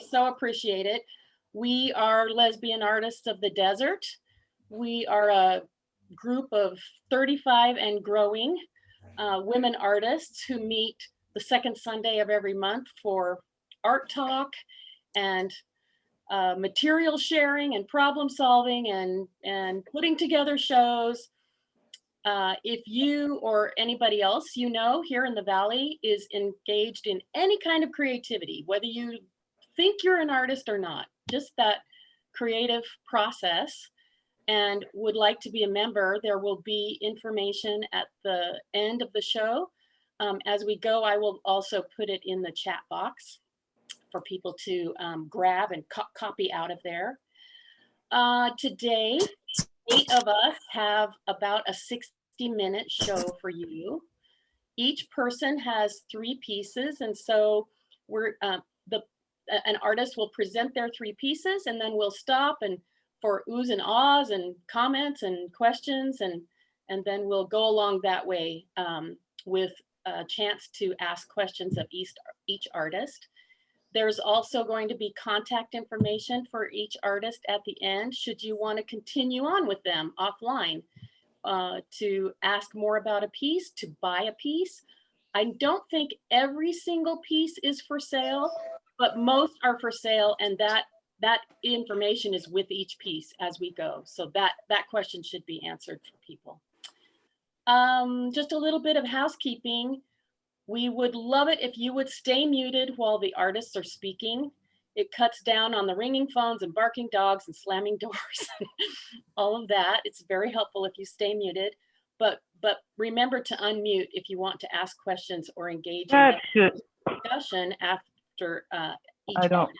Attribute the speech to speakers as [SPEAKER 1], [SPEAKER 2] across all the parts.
[SPEAKER 1] so appreciate it. We are Lesbian Artists of the Desert. We are a group of 35 and growing women artists who meet the second Sunday of every month for art talk and material sharing and problem solving and putting together shows. If you or anybody else you know here in the Valley is engaged in any kind of creativity, whether you think you're an artist or not, just that creative process, and would like to be a member, there will be information at the end of the show. As we go, I will also put it in the chat box for people to grab and copy out of there. Today, 8 of us have about a 60-minute show for you. Each person has 3 pieces, and so we're an artist will present their 3 pieces, and then we'll stop and for oohs and ahs and comments and questions, and then we'll go along that way with a chance to ask questions of each artist. There's also going to be contact information for each artist at the end, should you want to continue on with them offline, to ask more about a piece, to buy a piece. I don't think every single piece is for sale, but most are for sale, and that information is with each piece as we go. So that question should be answered for people. Just a little bit of housekeeping. We would love it if you would stay muted while the artists are speaking. It cuts down on the ringing phones and barking dogs and slamming doors, all of that. It's very helpful if you stay muted, but remember to unmute if you want to ask questions or engage in discussion after each artist.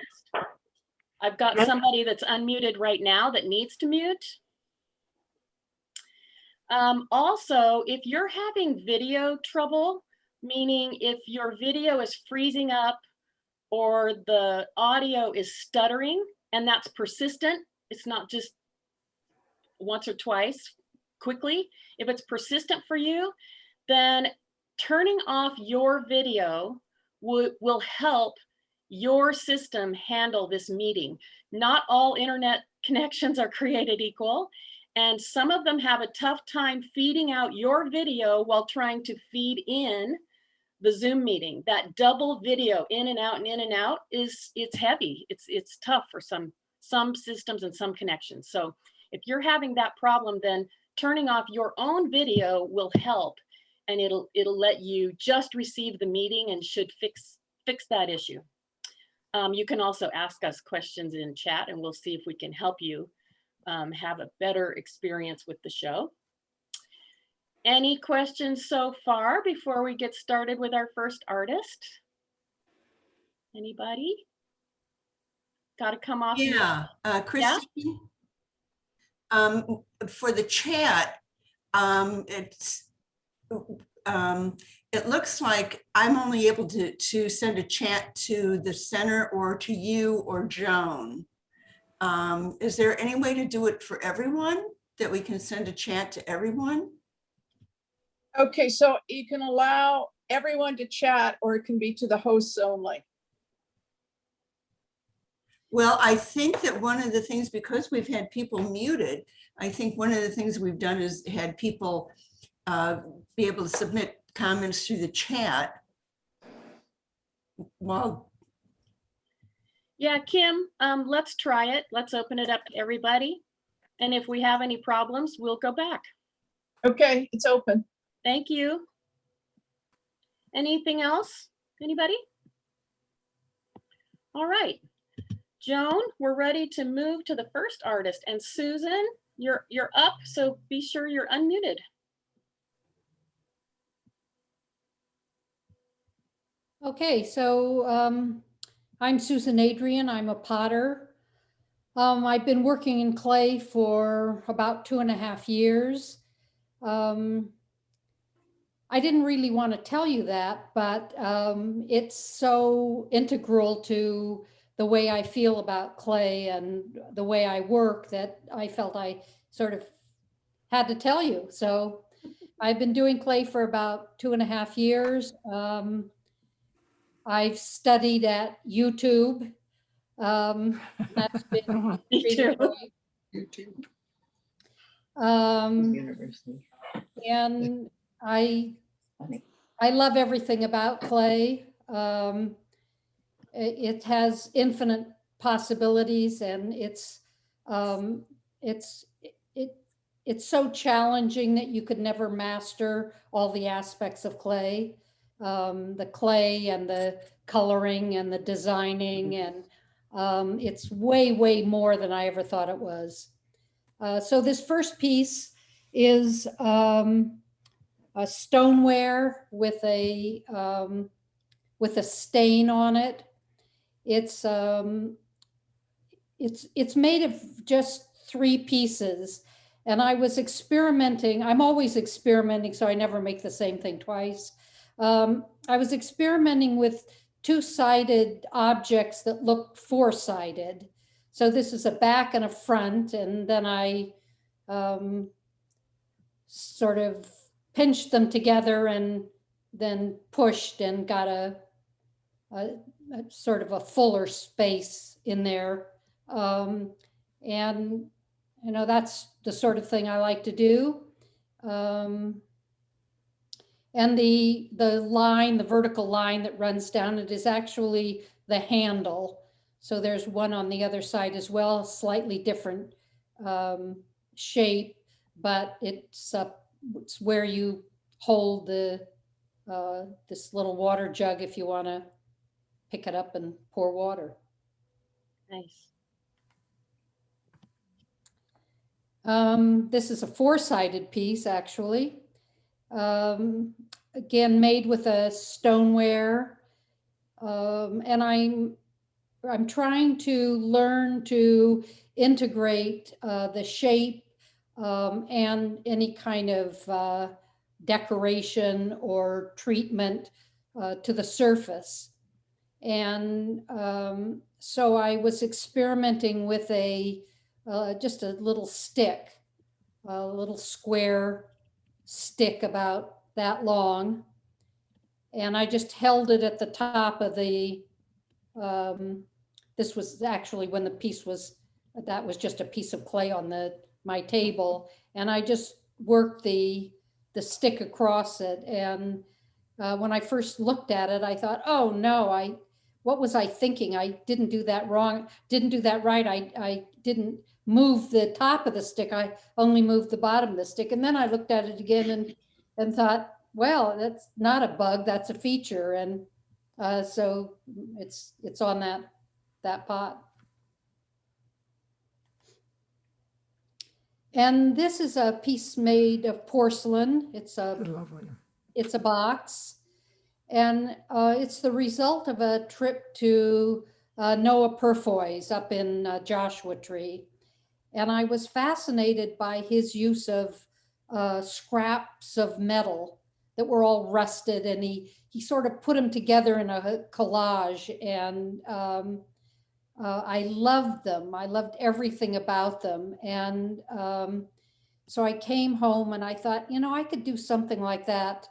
[SPEAKER 1] I've got somebody that's unmuted right now that needs to mute. Also, if you're having video trouble, meaning if your video is freezing up or the audio is stuttering and that's persistent, it's not just once or twice quickly. If it's persistent for you, then turning off your video will help your system handle this meeting. Not all internet connections are created equal, and some of them have a tough time feeding out your video while trying to feed in the Zoom meeting. That double video in and out it's heavy. It's tough for some systems and some connections. So if you're having that problem, then turning off your own video will help, and it'll let you just receive the meeting and should fix that issue. You can also ask us questions in chat, and we'll see if we can help you have a better experience with the show. Any questions so far before we get started with our first artist? Anybody? Got to come off.
[SPEAKER 2] Yeah, Christine, for the chat, it looks like I'm only able to send a chat to the center or to you or Joan. Is there any way to do it for everyone, that we can send a chat to everyone?
[SPEAKER 3] Okay, so you can allow everyone to chat, or it can be to the hosts only.
[SPEAKER 2] Well, I think that one of the things, because we've had people muted, I think one of the things we've done is had people be able to submit comments through the chat. Well,
[SPEAKER 1] yeah, Kim, let's try it. Let's open it up to everybody. And if we have any problems, we'll go back.
[SPEAKER 3] Okay, it's open.
[SPEAKER 1] Thank you. Anything else? Anybody? All right. Joan, we're ready to move to the first artist. And Susan, you're up, so be sure you're unmuted.
[SPEAKER 4] Okay, so I'm Susan Adrian. I'm a potter. I've been working in clay for about 2.5 years. I didn't really want to tell you that, but it's so integral to the way I feel about clay and the way I work that I felt I sort of had to tell you. So I've been doing clay for about 2.5 years. I've studied at YouTube That's been
[SPEAKER 1] Me
[SPEAKER 4] pretty
[SPEAKER 1] too.
[SPEAKER 4] great.
[SPEAKER 5] YouTube
[SPEAKER 4] Um,
[SPEAKER 5] University.
[SPEAKER 4] and I
[SPEAKER 5] Funny.
[SPEAKER 4] love everything about clay. It has infinite possibilities, and um, it's it it's so challenging that you could never master all the aspects of clay, the clay and the coloring and the designing, and it's way more than I ever thought it was. So this first piece is a stoneware with a stain on it. It's made of just 3 pieces, and I was experimenting. I'm always experimenting, so I never make the same thing twice. I was experimenting with 2-sided objects that looked 4-sided. So this is a back and a front, and then I sort of pinched them together and then pushed and got a sort of a fuller space in there. And, you know, that's the sort of thing I like to do. And the line, the vertical line that runs down it is actually the handle. So there's one on the other side as well, slightly different shape, but it's where you hold the this little water jug if you want to pick it up and pour water.
[SPEAKER 1] Nice.
[SPEAKER 4] This is a 4-sided piece, actually. Again, made with a stoneware. And I'm trying to learn to integrate the shape and any kind of decoration or treatment to the surface. And so I was experimenting with just a little stick, a little square stick about that long. And I just held it at the top of the, this was actually when the piece was, that was just a piece of clay on my table. And I just worked the stick across it. And when I first looked at it, I thought, oh no, what was I thinking? I didn't do that wrong, didn't do that right. I didn't move the top of the stick. I only moved the bottom of the stick. And then I looked at it again and thought, well, that's not a bug, that's a feature. And so it's on that pot. And this is a piece made of porcelain. It's
[SPEAKER 6] Lovely.
[SPEAKER 4] a box. And it's the result of a trip to Noah Purfoy's up in Joshua Tree. And I was fascinated by his use of scraps of metal that were all rusted, and he sort of put them together in a collage. And I loved them. I loved everything about them. And so I came home and I thought, you know, I could do something like that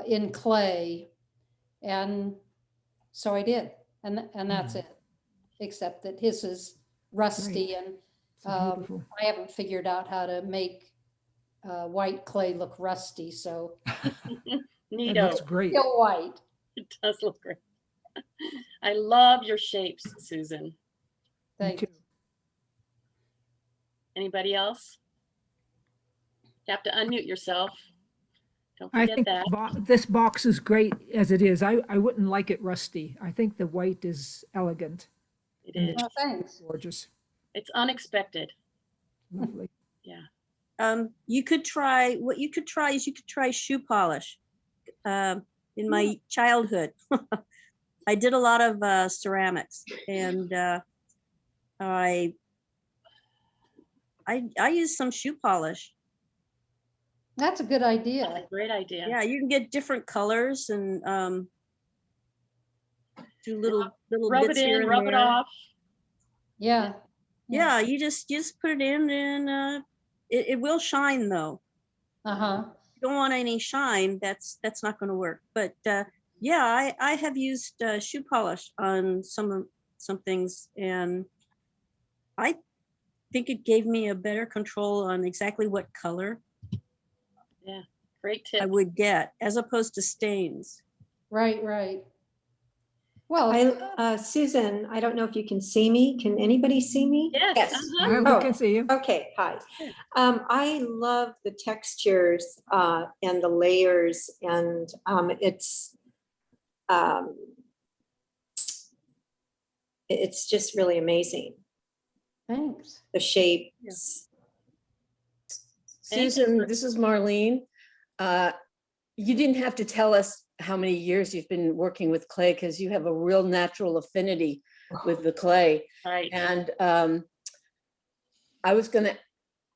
[SPEAKER 4] in clay. And so I did. And that's it, except that his is rusty. And
[SPEAKER 6] So beautiful.
[SPEAKER 4] I haven't figured out how to make white clay look rusty. So
[SPEAKER 6] It
[SPEAKER 1] Neato.
[SPEAKER 6] looks great.
[SPEAKER 4] still white.
[SPEAKER 1] It does look great. I love your shapes, Susan.
[SPEAKER 6] Me
[SPEAKER 4] Thanks.
[SPEAKER 6] too.
[SPEAKER 1] Anybody else? You have to unmute yourself. Don't
[SPEAKER 6] I
[SPEAKER 1] forget
[SPEAKER 6] think
[SPEAKER 1] that.
[SPEAKER 6] this box is great as it is. I wouldn't like it rusty. I think the white is elegant,
[SPEAKER 1] It
[SPEAKER 6] and
[SPEAKER 1] is.
[SPEAKER 4] Oh, thanks.
[SPEAKER 6] gorgeous,
[SPEAKER 1] It's unexpected.
[SPEAKER 6] lovely.
[SPEAKER 7] You could try, what you could try is you could try shoe polish. In my childhood, I did a lot of ceramics, and I used some shoe polish.
[SPEAKER 4] That's a good idea.
[SPEAKER 1] That's a great idea.
[SPEAKER 7] Yeah, you can get different colors and do little
[SPEAKER 1] Rub
[SPEAKER 7] bits
[SPEAKER 1] it
[SPEAKER 7] here
[SPEAKER 1] in,
[SPEAKER 7] and
[SPEAKER 1] rub it
[SPEAKER 7] there.
[SPEAKER 1] off.
[SPEAKER 4] Yeah.
[SPEAKER 7] Yeah, you just put it in, and it will shine though.
[SPEAKER 4] Uh-huh.
[SPEAKER 7] If you don't want any shine, that's not going to work. But yeah, I have used shoe polish on some some things, and I think it gave me a better control on exactly what color
[SPEAKER 1] Great
[SPEAKER 7] I
[SPEAKER 1] tip.
[SPEAKER 7] would get, as opposed to stains.
[SPEAKER 4] Right, right. Well,
[SPEAKER 5] Susan, I don't know if you can see me. Can anybody see me?
[SPEAKER 1] Yes.
[SPEAKER 8] Yes.
[SPEAKER 1] uh-huh.
[SPEAKER 6] We
[SPEAKER 5] Oh.
[SPEAKER 6] can see you.
[SPEAKER 5] Okay, hi. I love the textures and the layers, and it's just really amazing.
[SPEAKER 4] thanks.
[SPEAKER 5] The shapes.
[SPEAKER 1] Thank you
[SPEAKER 8] Susan,
[SPEAKER 1] for-
[SPEAKER 8] this is Marlene. You didn't have to tell us how many years you've been working with clay, because you have a real natural affinity with the clay.
[SPEAKER 1] Right.
[SPEAKER 8] And I was going to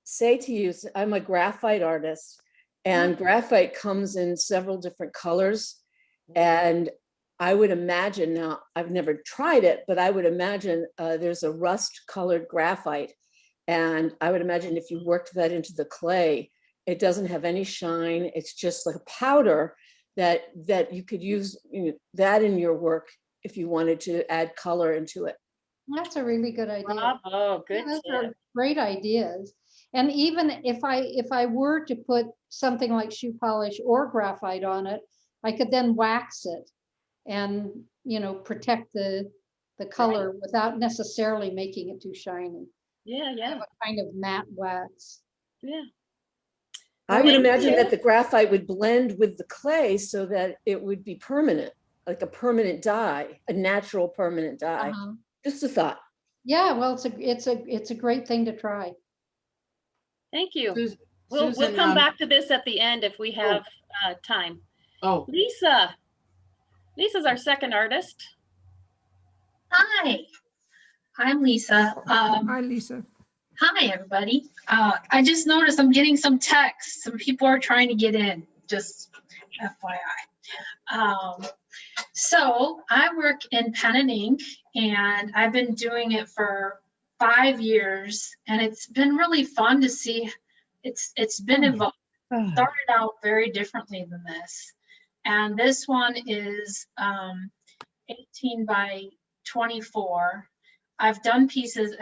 [SPEAKER 8] say to you, I'm a graphite artist, and graphite comes in several different colors. And I would imagine, now I've never tried it, but I would imagine there's a rust colored graphite. And I would imagine if you worked that into the clay, it doesn't have any shine. It's just like a powder that you could use, that in your work if you wanted to add color into it.
[SPEAKER 4] That's a really good idea.
[SPEAKER 1] Bravo. Good
[SPEAKER 4] Those
[SPEAKER 1] tip.
[SPEAKER 4] are great ideas. And even if I were to put something like shoe polish or graphite on it, I could then wax it and, protect the color without necessarily making it too shiny.
[SPEAKER 1] Yeah, yeah,
[SPEAKER 4] Have a kind of matte wax.
[SPEAKER 1] yeah.
[SPEAKER 8] I would
[SPEAKER 1] Thank
[SPEAKER 8] imagine
[SPEAKER 1] you.
[SPEAKER 8] that the graphite would blend with the clay so that it would be permanent, like a permanent dye, a natural permanent dye.
[SPEAKER 4] Uh-huh.
[SPEAKER 8] Just a thought.
[SPEAKER 4] Yeah, well, it's a great thing to try.
[SPEAKER 1] Thank you.
[SPEAKER 9] Susan,
[SPEAKER 1] We'll come back to this at the end if we have time.
[SPEAKER 9] Oh,
[SPEAKER 1] Lisa. Lisa's our second artist.
[SPEAKER 10] Hi, I'm Lisa.
[SPEAKER 6] Hi, Lisa.
[SPEAKER 10] Hi, everybody. I just noticed I'm getting some texts. Some people are trying to get in, just FYI. So I work in pen and ink, and I've been doing it for 5 years, and it's been really fun to see. It's been evolved. Started out very differently than this, and this one is 18 by 24. I've done pieces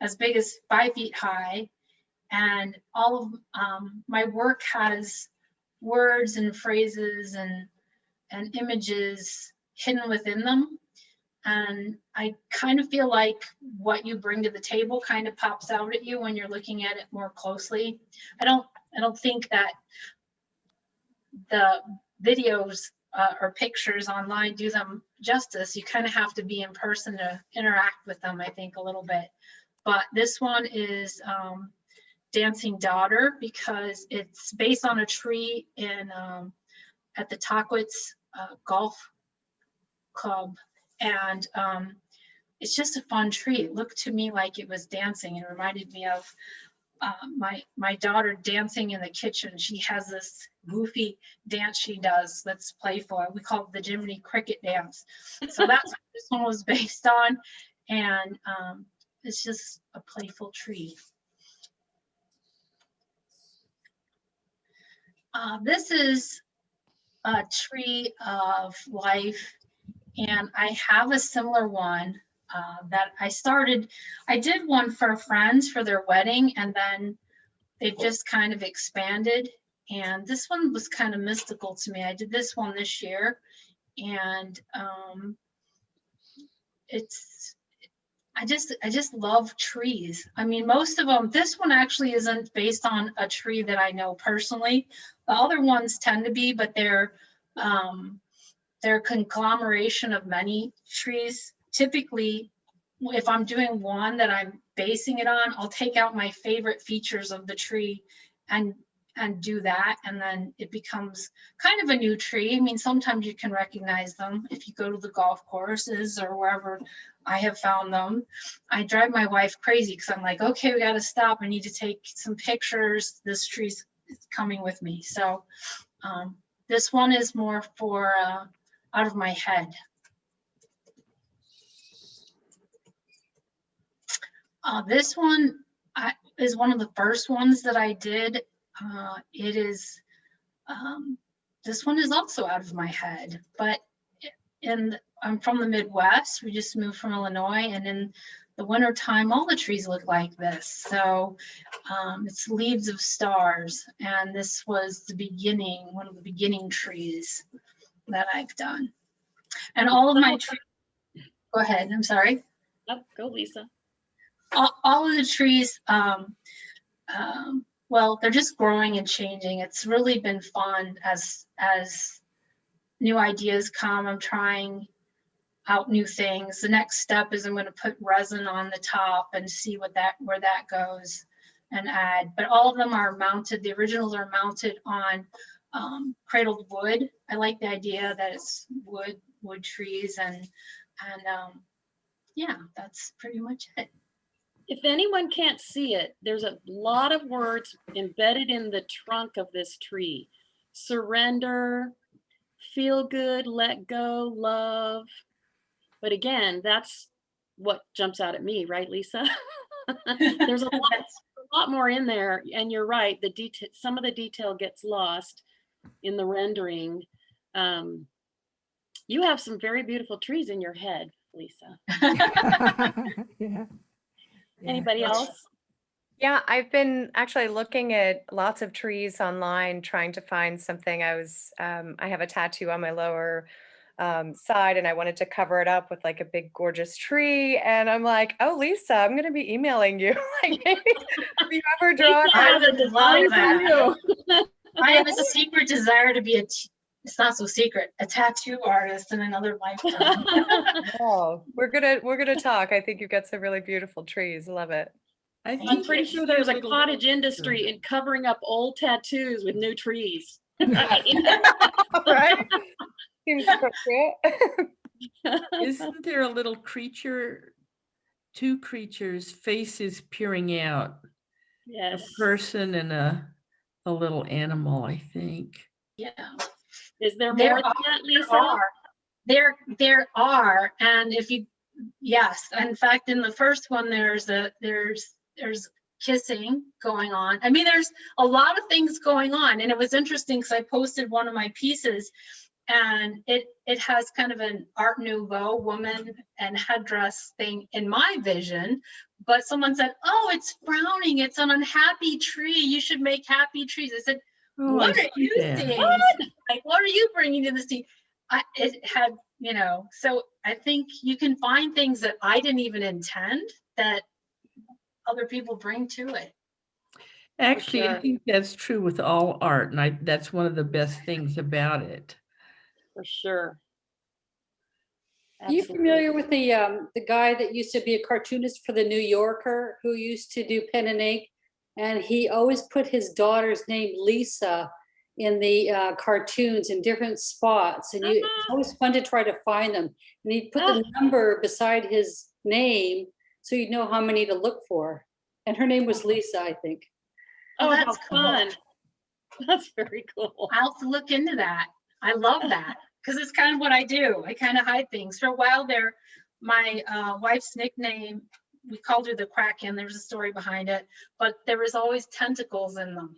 [SPEAKER 10] as big as 5 feet high, and all of my work has words and phrases and images hidden within them. And I kind of feel like what you bring to the table kind of pops out at you when you're looking at it more closely. I don't think that the videos or pictures online do them justice. You kind of have to be in person to interact with them, I think, a little bit. But this one is Dancing Daughter, because it's based on a tree in at the Tockwitz Golf Club. And it's just a fun tree. It looked to me like it was dancing. It reminded me of my daughter dancing in the kitchen. She has this goofy dance she does that's playful. We call it the Jiminy Cricket dance. So that's what this one was based on. And it's just a playful tree. This is a tree of life, and I have a similar one that I did one for friends for their wedding, and then they've just kind of expanded. And this one was kind of mystical to me. I did this one this year, and I just love trees. I mean, most of them, this one actually isn't based on a tree that I know personally. The other ones tend to be, but they're a conglomeration of many trees. Typically, if I'm doing one that I'm basing it on, I'll take out my favorite features of the tree and do that, and then it becomes kind of a new tree. I mean, sometimes you can recognize them if you go to the golf courses or wherever I have found them. I drive my wife crazy because I'm like, okay, we got to stop. I need to take some pictures. This tree's coming with me. So this one is more for out of my head. This one is one of the first ones that I did. This one is also out of my head, but I'm from the Midwest. We just moved from Illinois, and in the winter time, all the trees look like this. So it's leaves of stars, and this was the beginning, one of the beginning trees that I've done. And all of my trees, go ahead, I'm sorry.
[SPEAKER 1] Oh, go, Lisa.
[SPEAKER 10] All of the trees, well, they're just growing and changing. It's really been fun as new ideas come. I'm trying out new things. The next step is I'm going to put resin on the top and see where that goes and add. But all of them are mounted. The originals are mounted on cradled wood. I like the idea that it's wood trees, and yeah, that's pretty much it.
[SPEAKER 1] If anyone can't see it, there's a lot of words embedded in the trunk of this tree. Surrender, feel good, let go, love. But again, that's what jumps out at me, right, Lisa? There's a lot more in there, and you're right. The detail, some of the detail gets lost in the rendering. You have some very beautiful trees in your head, Lisa.
[SPEAKER 6] Yeah.
[SPEAKER 1] Anybody else?
[SPEAKER 9] Yeah, I've been actually looking at lots of trees online, trying to find something. I have a tattoo on my lower side, and I wanted to cover it up with like a big gorgeous tree. And I'm like, oh, Lisa, I'm going to be emailing you. Like, maybe if you ever draw,
[SPEAKER 10] I would love that.
[SPEAKER 9] you.
[SPEAKER 10] I have a secret desire to be it's not so secret, a tattoo artist in another lifetime.
[SPEAKER 9] Oh, we're gonna talk. I think you've got some really beautiful trees. Love it.
[SPEAKER 1] I'm pretty sure there's a cottage industry in covering up old tattoos with new trees.
[SPEAKER 9] Right? Seems appropriate.
[SPEAKER 11] Isn't there a little creature, two creatures, faces peering out?
[SPEAKER 1] Yes.
[SPEAKER 11] A person and a little animal, I think.
[SPEAKER 10] Yeah.
[SPEAKER 1] Is there more than that, Lisa?
[SPEAKER 10] There are, and if you, yes, in fact, in the first one, there's kissing going on. I mean, there's a lot of things going on, and it was interesting because I posted one of my pieces, and it has kind of an Art Nouveau woman and headdress thing in my vision, but someone said, "Oh, it's frowning. It's an unhappy tree. You should make happy trees." I said,
[SPEAKER 11] Oh,
[SPEAKER 10] what
[SPEAKER 11] I
[SPEAKER 10] are you
[SPEAKER 11] see that.
[SPEAKER 10] seeing? Like, what are you bringing to the scene? It had, you know, so I think you can find things that I didn't even intend that other people bring to it.
[SPEAKER 11] Actually,
[SPEAKER 1] sure.
[SPEAKER 11] I think that's true with all art, and that's one of the best things about it.
[SPEAKER 1] For sure.
[SPEAKER 4] Are you
[SPEAKER 1] Absolutely.
[SPEAKER 4] familiar with the guy that used to be a cartoonist for the New Yorker who used to do pen and ink? And he always put his daughter's name, Lisa, in the cartoons in different spots. And it's always fun to try to find them. And he'd put the number beside his name so you'd know how many to look for. And her name was Lisa, I think.
[SPEAKER 1] Oh,
[SPEAKER 10] that's
[SPEAKER 1] how
[SPEAKER 10] cool.
[SPEAKER 1] fun. That's very cool.
[SPEAKER 10] I'll have to look into that. I love that because it's kind of what I do. I kind of hide things. For a while there, my wife's nickname, we called her the Kraken. There's a story behind it, but there was always tentacles in them.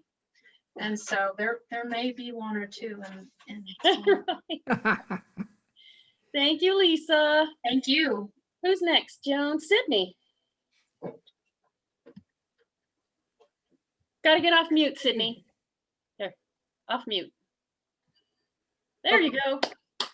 [SPEAKER 10] And so there may be one or two.
[SPEAKER 1] Thank you, Lisa.
[SPEAKER 10] Thank you.
[SPEAKER 1] Who's next? Joan? Sydney. Got to get off mute, Sydney. There, off mute. There you go.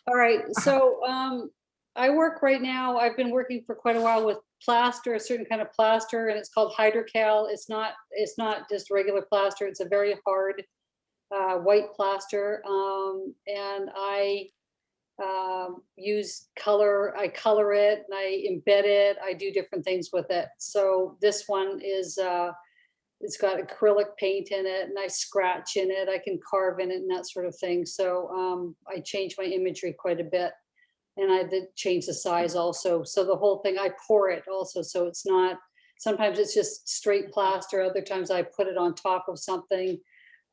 [SPEAKER 4] All right, so I work right now, I've been working for quite a while with plaster, a certain kind of plaster, and it's called hydrocal. It's not just regular plaster, it's a very hard white plaster. And I use color, I color it and I embed it, I do different things with it. So this one is, it's got acrylic paint in it and I scratch in it, I can carve in it and that sort of thing. So I change my imagery quite a bit. And I did change the size also. So the whole thing, I pour it also. So it's not, sometimes it's just straight plaster. Other times I put it on top of something.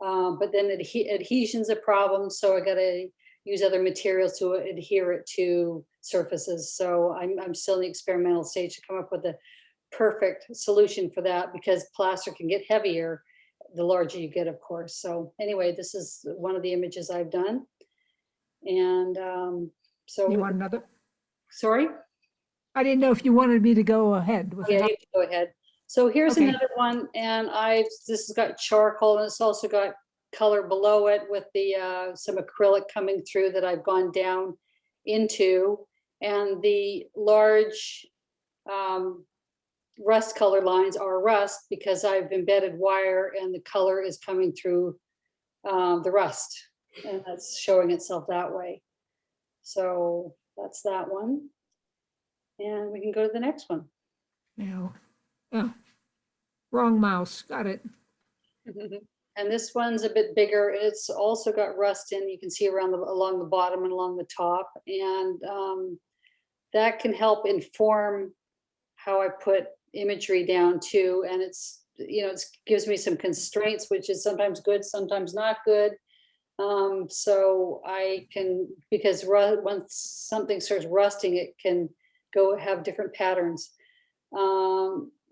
[SPEAKER 4] But then adhesion's a problem. So I got to use other materials to adhere it to surfaces. So I'm still in the experimental stage to come up with a perfect solution for that, because plaster can get heavier the larger you get, of course. So anyway, this is one of the images I've done. And so
[SPEAKER 6] You want another?
[SPEAKER 4] Sorry?
[SPEAKER 6] I didn't know if you wanted me to go ahead with
[SPEAKER 4] Yeah,
[SPEAKER 6] that.
[SPEAKER 4] you can go ahead. So here's
[SPEAKER 6] Okay.
[SPEAKER 4] another one, and this has got charcoal, and it's also got color below it with the some acrylic coming through that I've gone down into, and the large rust color lines are rust because I've embedded wire, and the color is coming through the rust, and that's showing itself that way. So that's that one, and we can go to the next one.
[SPEAKER 6] Now, oh, wrong mouse. Got it.
[SPEAKER 4] And this one's a bit bigger. It's also got rust in. You can see along the bottom and along the top, and that can help inform how I put imagery down too. And it's it gives me some constraints, which is sometimes good, sometimes not good. So I can, because once something starts rusting, it can go have different patterns.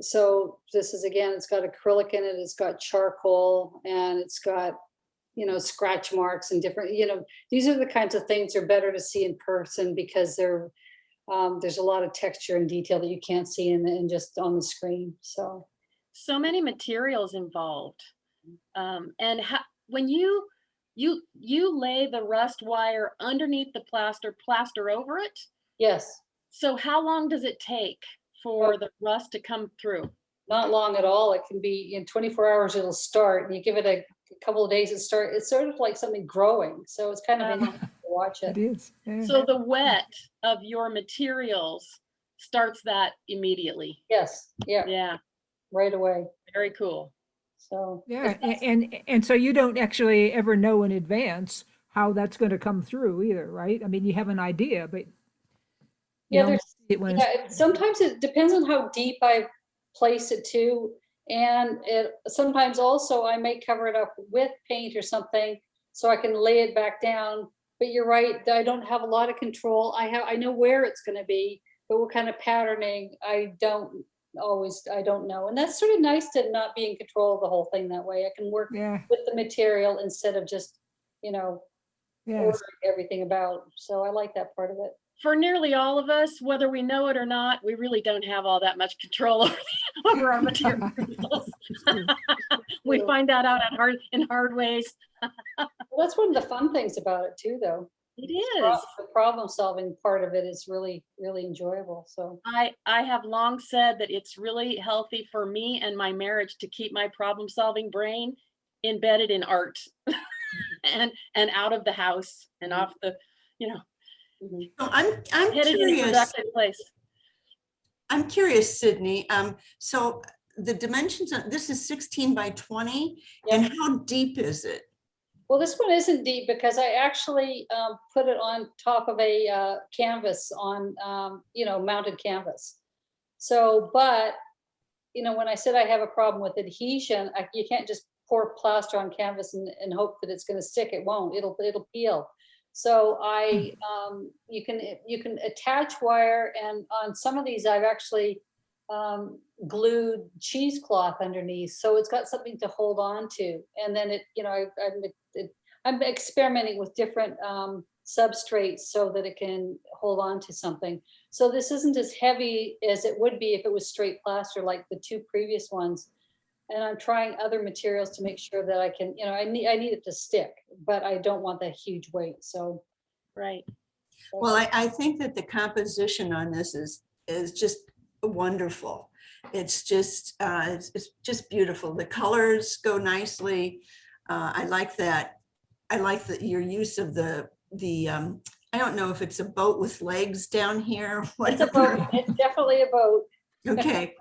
[SPEAKER 4] So this is, again, it's got acrylic in it, it's got charcoal, and it's got, scratch marks and different, these are the kinds of things that are better to see in person because there's a lot of texture and detail that you can't see in just on the screen. So
[SPEAKER 1] many materials involved. And when you lay the rust wire underneath the plaster over it.
[SPEAKER 4] yes,
[SPEAKER 1] So how long does it take for the rust to come through?
[SPEAKER 4] not long at all. It can be in 24 hours, it'll start, and you give it a couple of days, it's sort of like something growing. So it's kind of interesting to watch
[SPEAKER 6] It
[SPEAKER 4] it.
[SPEAKER 6] is. Yeah.
[SPEAKER 1] So the wet of your materials starts that immediately.
[SPEAKER 4] Yes, yeah,
[SPEAKER 1] Yeah,
[SPEAKER 4] right away.
[SPEAKER 1] very cool.
[SPEAKER 4] So
[SPEAKER 6] Yeah, and so you don't actually ever know in advance how that's going to come through either, right? I mean, you have an idea, but you
[SPEAKER 4] yeah,
[SPEAKER 6] don't see it when it's
[SPEAKER 4] sometimes it depends on how deep I place it too. And sometimes also I may cover it up with paint or something so I can lay it back down. But you're right, I don't have a lot of control. I know where it's going to be, but what kind of patterning, I don't know. And that's sort of nice to not be in control of the whole thing that way. I can work
[SPEAKER 6] yeah,
[SPEAKER 4] with the material instead of just,
[SPEAKER 6] yes.
[SPEAKER 4] ordering everything about. So I like that part of it.
[SPEAKER 1] For nearly all of us, whether we know it or not, we really don't have all that much control over our materials. We find that out in hard ways.
[SPEAKER 4] Well, that's one of the fun things about it too, though.
[SPEAKER 1] It is.
[SPEAKER 4] The problem solving part of it is really, really enjoyable. So
[SPEAKER 1] I have long said that it's really healthy for me and my marriage to keep my problem solving brain embedded in art and out of the house and off the,
[SPEAKER 2] So I'm
[SPEAKER 1] headed in a
[SPEAKER 2] curious.
[SPEAKER 1] productive place.
[SPEAKER 2] I'm curious, Sydney. So the dimensions, this is 16 by 20, and how deep is it?
[SPEAKER 4] well, this one isn't deep because I actually put it on top of a canvas on, mounted canvas. So, but, when I said I have a problem with adhesion, you can't just pour plaster on canvas and hope that it's going to stick. It won't. It'll peel. So you can attach wire, and on some of these I've actually glued cheesecloth underneath, so it's got something to hold on to. And then I'm experimenting with different substrates so that it can hold on to something. So this isn't as heavy as it would be if it was straight plaster like the two previous ones. And I'm trying other materials to make sure that I can, I need it to stick, but I don't want that huge weight. So,
[SPEAKER 1] Right.
[SPEAKER 2] Well, I think that the composition on this is just wonderful. It's just beautiful. The colors go nicely. I like that. I like your use of the I don't know if it's a boat with legs down here.
[SPEAKER 4] it's a boat. It's definitely a boat.
[SPEAKER 2] Okay.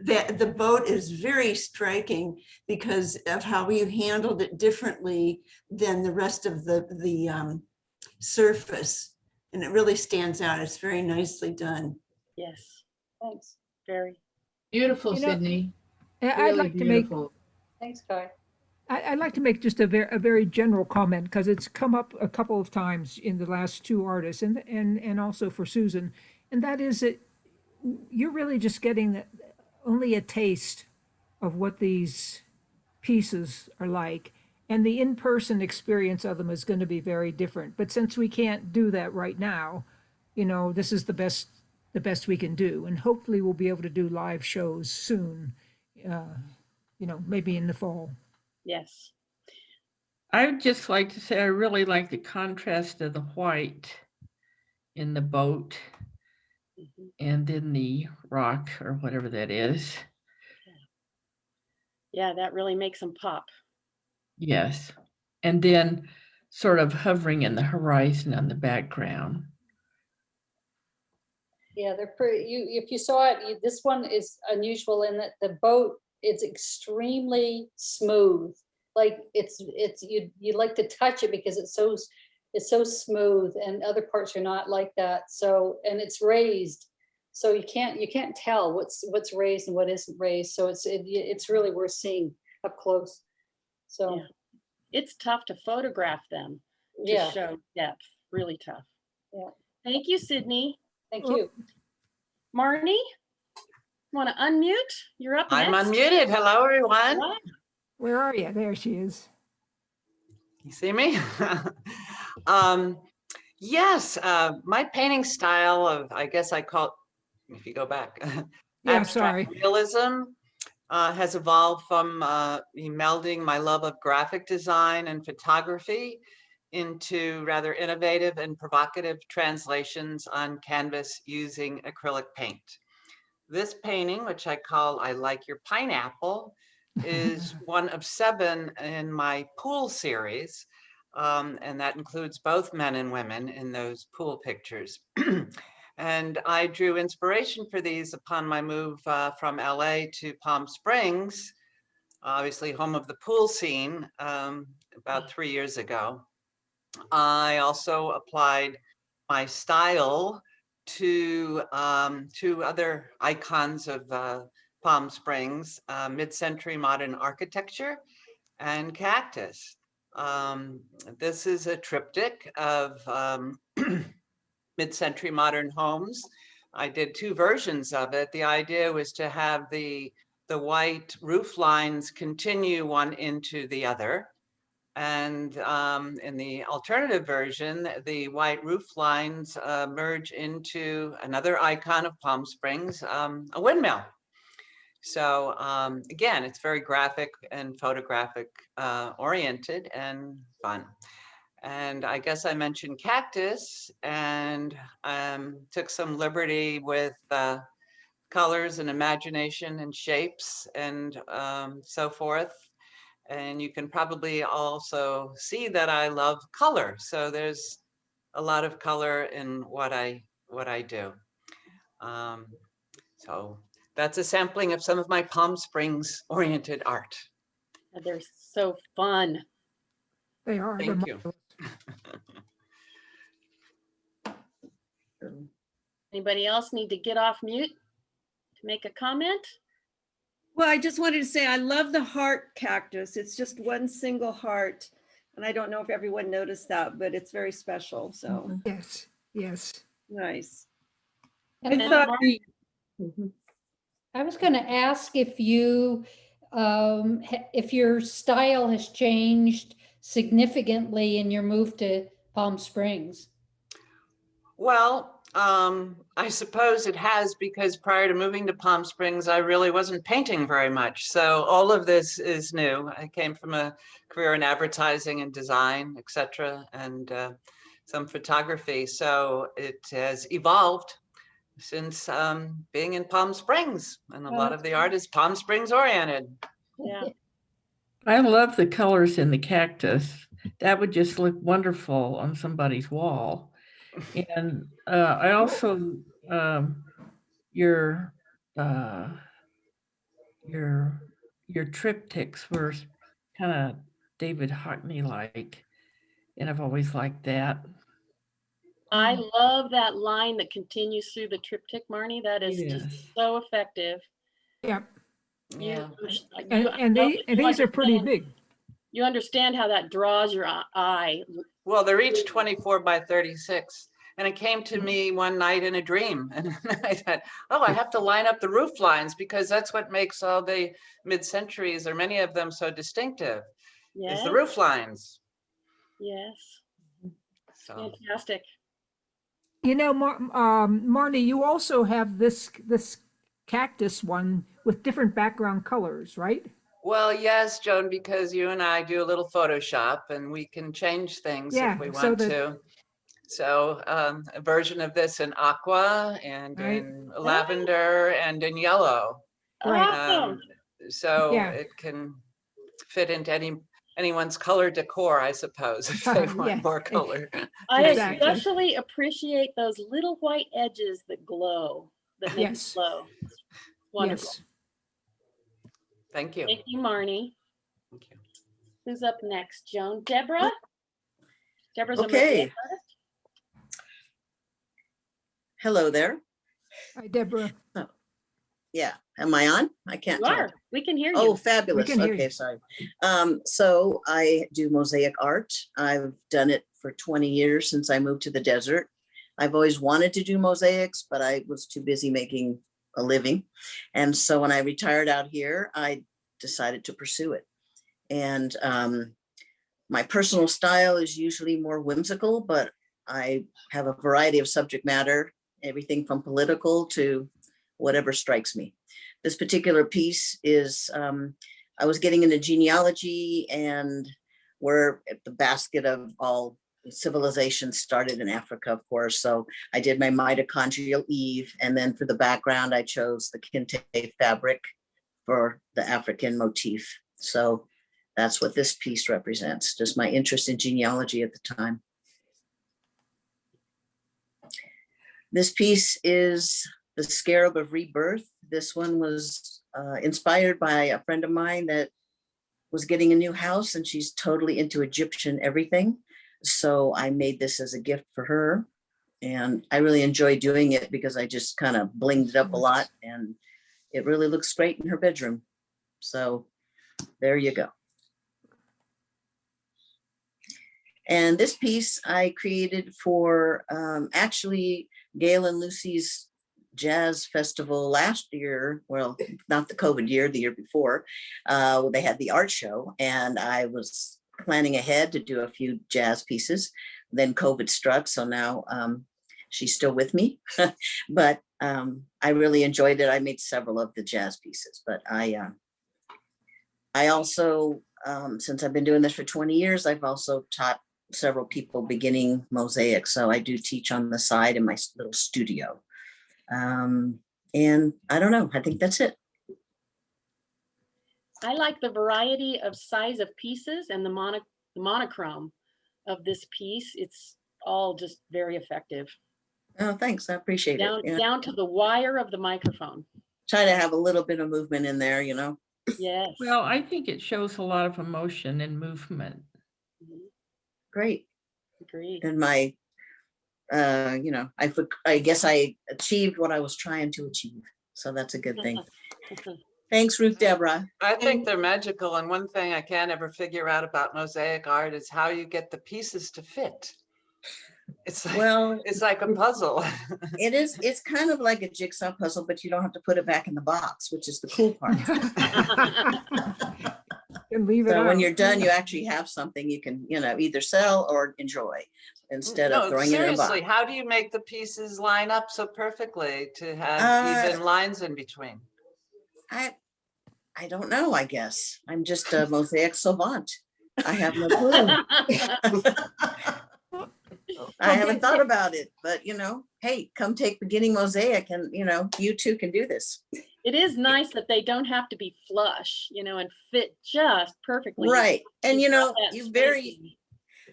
[SPEAKER 2] The boat is very striking because of how you handled it differently than the rest of the surface. And it really stands out. It's very nicely done.
[SPEAKER 1] Yes.
[SPEAKER 4] Thanks.
[SPEAKER 1] Very.
[SPEAKER 11] Beautiful,
[SPEAKER 6] You know,
[SPEAKER 11] Sydney.
[SPEAKER 6] I'd
[SPEAKER 11] Really
[SPEAKER 6] like to make
[SPEAKER 11] beautiful.
[SPEAKER 4] Thanks, Kai.
[SPEAKER 6] I'd like to make just a very general comment because it's come up a couple of times in the last two artists and also for Susan, and that is that you're really just getting only a taste of what these pieces are like, and the in-person experience of them is going to be very different. But since we can't do that right now, you know, this is the best we can do. And hopefully we'll be able to do live shows soon, you know, maybe in the fall.
[SPEAKER 1] Yes.
[SPEAKER 11] I would just like to say I really like the contrast of the white in the boat
[SPEAKER 1] Mhm.
[SPEAKER 11] and in the rock or whatever that is.
[SPEAKER 1] Yeah, that really makes them pop.
[SPEAKER 11] Yes. And then sort of hovering in the horizon on the background.
[SPEAKER 4] Yeah, they're pretty, if you saw it, this one is unusual in that the boat is extremely smooth. Like you like to touch it because it's so smooth, and other parts are not like that. So, and it's raised. So you can't tell what's raised and what isn't raised. So it's really worth seeing up close. So,
[SPEAKER 1] Yeah. It's tough to photograph them to
[SPEAKER 4] yeah,
[SPEAKER 1] show depth. Really tough.
[SPEAKER 4] Yeah.
[SPEAKER 1] Thank you, Sydney.
[SPEAKER 4] Thank you.
[SPEAKER 1] Marnie, want to unmute? You're up
[SPEAKER 12] I'm
[SPEAKER 1] next.
[SPEAKER 12] unmuted. Hello, everyone.
[SPEAKER 1] What?
[SPEAKER 6] Where are you? There she is.
[SPEAKER 12] You see me? Yes, my painting style of, I guess I call it, if you go back,
[SPEAKER 6] Yeah,
[SPEAKER 12] abstract
[SPEAKER 6] sorry.
[SPEAKER 12] realism has evolved from melding my love of graphic design and photography into rather innovative and provocative translations on canvas using acrylic paint. This painting, which I call I Like Your Pineapple, is one of 7 in my pool series. And that includes both men and women in those pool pictures. And I drew inspiration for these upon my move from LA to Palm Springs, obviously home of the pool scene, about 3 years ago. I also applied my style to 2 other icons of Palm Springs, mid-century modern architecture and cactus. This is a triptych of mid-century modern homes. I did 2 versions of it. The idea was to have the white roof lines continue one into the other. And in the alternative version, the white roof lines merge into another icon of Palm Springs, a windmill. So again, it's very graphic and photographic oriented and fun. And I guess I mentioned cactus and took some liberty with colors and imagination and shapes and so forth. And you can probably also see that I love color. So there's a lot of color in what I do. So that's a sampling of some of my Palm Springs oriented art.
[SPEAKER 1] They're so fun.
[SPEAKER 6] They are. They're
[SPEAKER 12] Thank you.
[SPEAKER 1] Anybody else need to get off mute to make a comment?
[SPEAKER 13] Well, I just wanted to say I love the heart cactus. It's just one single heart. And I don't know if everyone noticed that, but it's very special. So
[SPEAKER 6] Yes, yes.
[SPEAKER 13] nice.
[SPEAKER 4] And
[SPEAKER 3] I thought the,
[SPEAKER 4] I was going to ask if if your style has changed significantly in your move to Palm Springs.
[SPEAKER 12] Well, I suppose it has, because prior to moving to Palm Springs, I really wasn't painting very much. So all of this is new. I came from a career in advertising and design, etc., and some photography. So it has evolved since being in Palm Springs, and a lot of the art is Palm Springs oriented.
[SPEAKER 1] Yeah.
[SPEAKER 11] I love the colors in the cactus. That would just look wonderful on somebody's wall. And I also your triptychs were kind of David Hockney like, and I've always liked that.
[SPEAKER 1] I love that line that continues through the triptych, Marnie. That is
[SPEAKER 11] Yes.
[SPEAKER 1] just so effective.
[SPEAKER 6] Yeah.
[SPEAKER 12] Yeah.
[SPEAKER 6] And these are pretty big.
[SPEAKER 1] You understand how that draws your eye.
[SPEAKER 12] Well, they're each 24 by 36. And it came to me one night in a dream. And I thought, oh, I have to line up the roof lines, because that's what makes all the mid-centuries, or many of them, so distinctive, is the roof lines.
[SPEAKER 1] Yes.
[SPEAKER 12] So.
[SPEAKER 1] Fantastic.
[SPEAKER 6] You know, Marnie, you also have this cactus one with different background colors, right?
[SPEAKER 12] Well, yes, Joan, because you and I do a little Photoshop and we can change things if
[SPEAKER 6] Yeah,
[SPEAKER 12] we
[SPEAKER 6] so
[SPEAKER 12] want
[SPEAKER 6] that,
[SPEAKER 12] to. So a version of this in aqua and
[SPEAKER 6] right,
[SPEAKER 12] in lavender and in yellow.
[SPEAKER 6] right,
[SPEAKER 1] Awesome.
[SPEAKER 12] So
[SPEAKER 6] yeah,
[SPEAKER 12] it can fit into anyone's color decor, I suppose, if they want
[SPEAKER 6] yes,
[SPEAKER 12] more color.
[SPEAKER 1] I
[SPEAKER 6] exactly.
[SPEAKER 1] especially appreciate those little white edges that glow, that make it
[SPEAKER 6] Yes,
[SPEAKER 1] glow. It's wonderful.
[SPEAKER 6] yes.
[SPEAKER 12] Thank you.
[SPEAKER 1] Thank you, Marnie.
[SPEAKER 12] Thank you.
[SPEAKER 1] Who's up next, Joan? Deborah? Deborah's a
[SPEAKER 14] Okay.
[SPEAKER 1] mosaic artist.
[SPEAKER 14] Hello there.
[SPEAKER 6] Hi, Deborah.
[SPEAKER 14] Oh, yeah. Am I on? I can't
[SPEAKER 1] You
[SPEAKER 14] tell.
[SPEAKER 1] are. We can hear
[SPEAKER 14] Oh,
[SPEAKER 1] you.
[SPEAKER 14] fabulous.
[SPEAKER 6] can hear
[SPEAKER 14] Okay,
[SPEAKER 6] you.
[SPEAKER 14] sorry. So I do mosaic art. I've done it for 20 years since I moved to the desert. I've always wanted to do mosaics, but I was too busy making a living. And so when I retired out here, I decided to pursue it. And my personal style is usually more whimsical, but I have a variety of subject matter, everything from political to whatever strikes me. This particular piece is, I was getting into genealogy, and we're at the basket of all civilizations started in Africa, of course. So I did my mitochondrial Eve. And then for the background, I chose the kente fabric for the African motif. So that's what this piece represents, just my interest in genealogy at the time. This piece is the Scarab of Rebirth. This one was inspired by a friend of mine that was getting a new house, and she's totally into Egyptian everything. So I made this as a gift for her. And I really enjoy doing it because I just kind of blinged it up a lot, and it really looks great in her bedroom. So there you go. And this piece I created for actually Gail and Lucy's jazz festival last year. Well, not the COVID year, the year before. They had the art show, and I was planning ahead to do a few jazz pieces. Then COVID struck, so now she's still with me. But I really enjoyed it. I made several of the jazz pieces, but I also, since I've been doing this for 20 years, I've also taught several people beginning mosaic. So I do teach on the side in my little studio. And I don't know, I think that's it.
[SPEAKER 1] I like the variety of size of pieces and the monochrome of this piece. It's all just very effective.
[SPEAKER 14] Oh, thanks. I appreciate it. Yeah.
[SPEAKER 1] Down to the wire of the microphone.
[SPEAKER 14] Try to have a little bit of movement in there, you know?
[SPEAKER 1] Yes.
[SPEAKER 11] Well, I think it shows a lot of emotion and movement.
[SPEAKER 14] Great.
[SPEAKER 1] Agreed.
[SPEAKER 14] And my, you know, I guess I achieved what I was trying to achieve. So that's a good thing. Thanks, Ruth Deborah.
[SPEAKER 12] I think they're magical. And one thing I can't ever figure out about mosaic art is how you get the pieces to fit. It's like,
[SPEAKER 14] well,
[SPEAKER 12] it's like a puzzle.
[SPEAKER 14] It is. It's kind of like a jigsaw puzzle, but you don't have to put it back in the box, which is the cool part.
[SPEAKER 6] And leave it
[SPEAKER 14] So when
[SPEAKER 6] out.
[SPEAKER 14] you're done, you actually have something you can, you know, either sell or enjoy instead of throwing it in a box.
[SPEAKER 12] Seriously, how do you make the pieces line up so perfectly to have even lines in between?
[SPEAKER 14] I don't know, I guess. I'm just a mosaic savant. I have no clue. I haven't thought about it, but you know, hey, come take beginning mosaic and you know, you too can do this.
[SPEAKER 1] It is nice that they don't have to be flush, you know, and fit just perfectly.
[SPEAKER 14] Right. And you know,
[SPEAKER 1] got that
[SPEAKER 14] you vary,
[SPEAKER 1] spacing.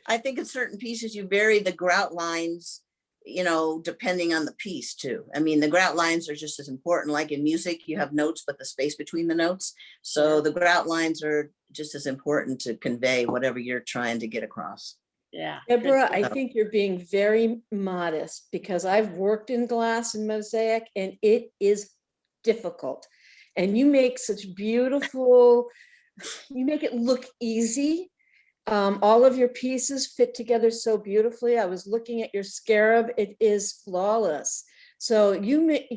[SPEAKER 14] I think in certain pieces you vary the grout lines, you know, depending on the piece too. I mean, the grout lines are just as important. Like in music, you have notes, but the space between the notes. So the grout lines are just as important to convey whatever you're trying to get across.
[SPEAKER 1] Yeah.
[SPEAKER 8] Deborah, I think you're being very modest because I've worked in glass and mosaic and it is difficult. And you make such beautiful, you make it look easy. All of your pieces fit together so beautifully. I was looking at your scarab, it is flawless. So you make,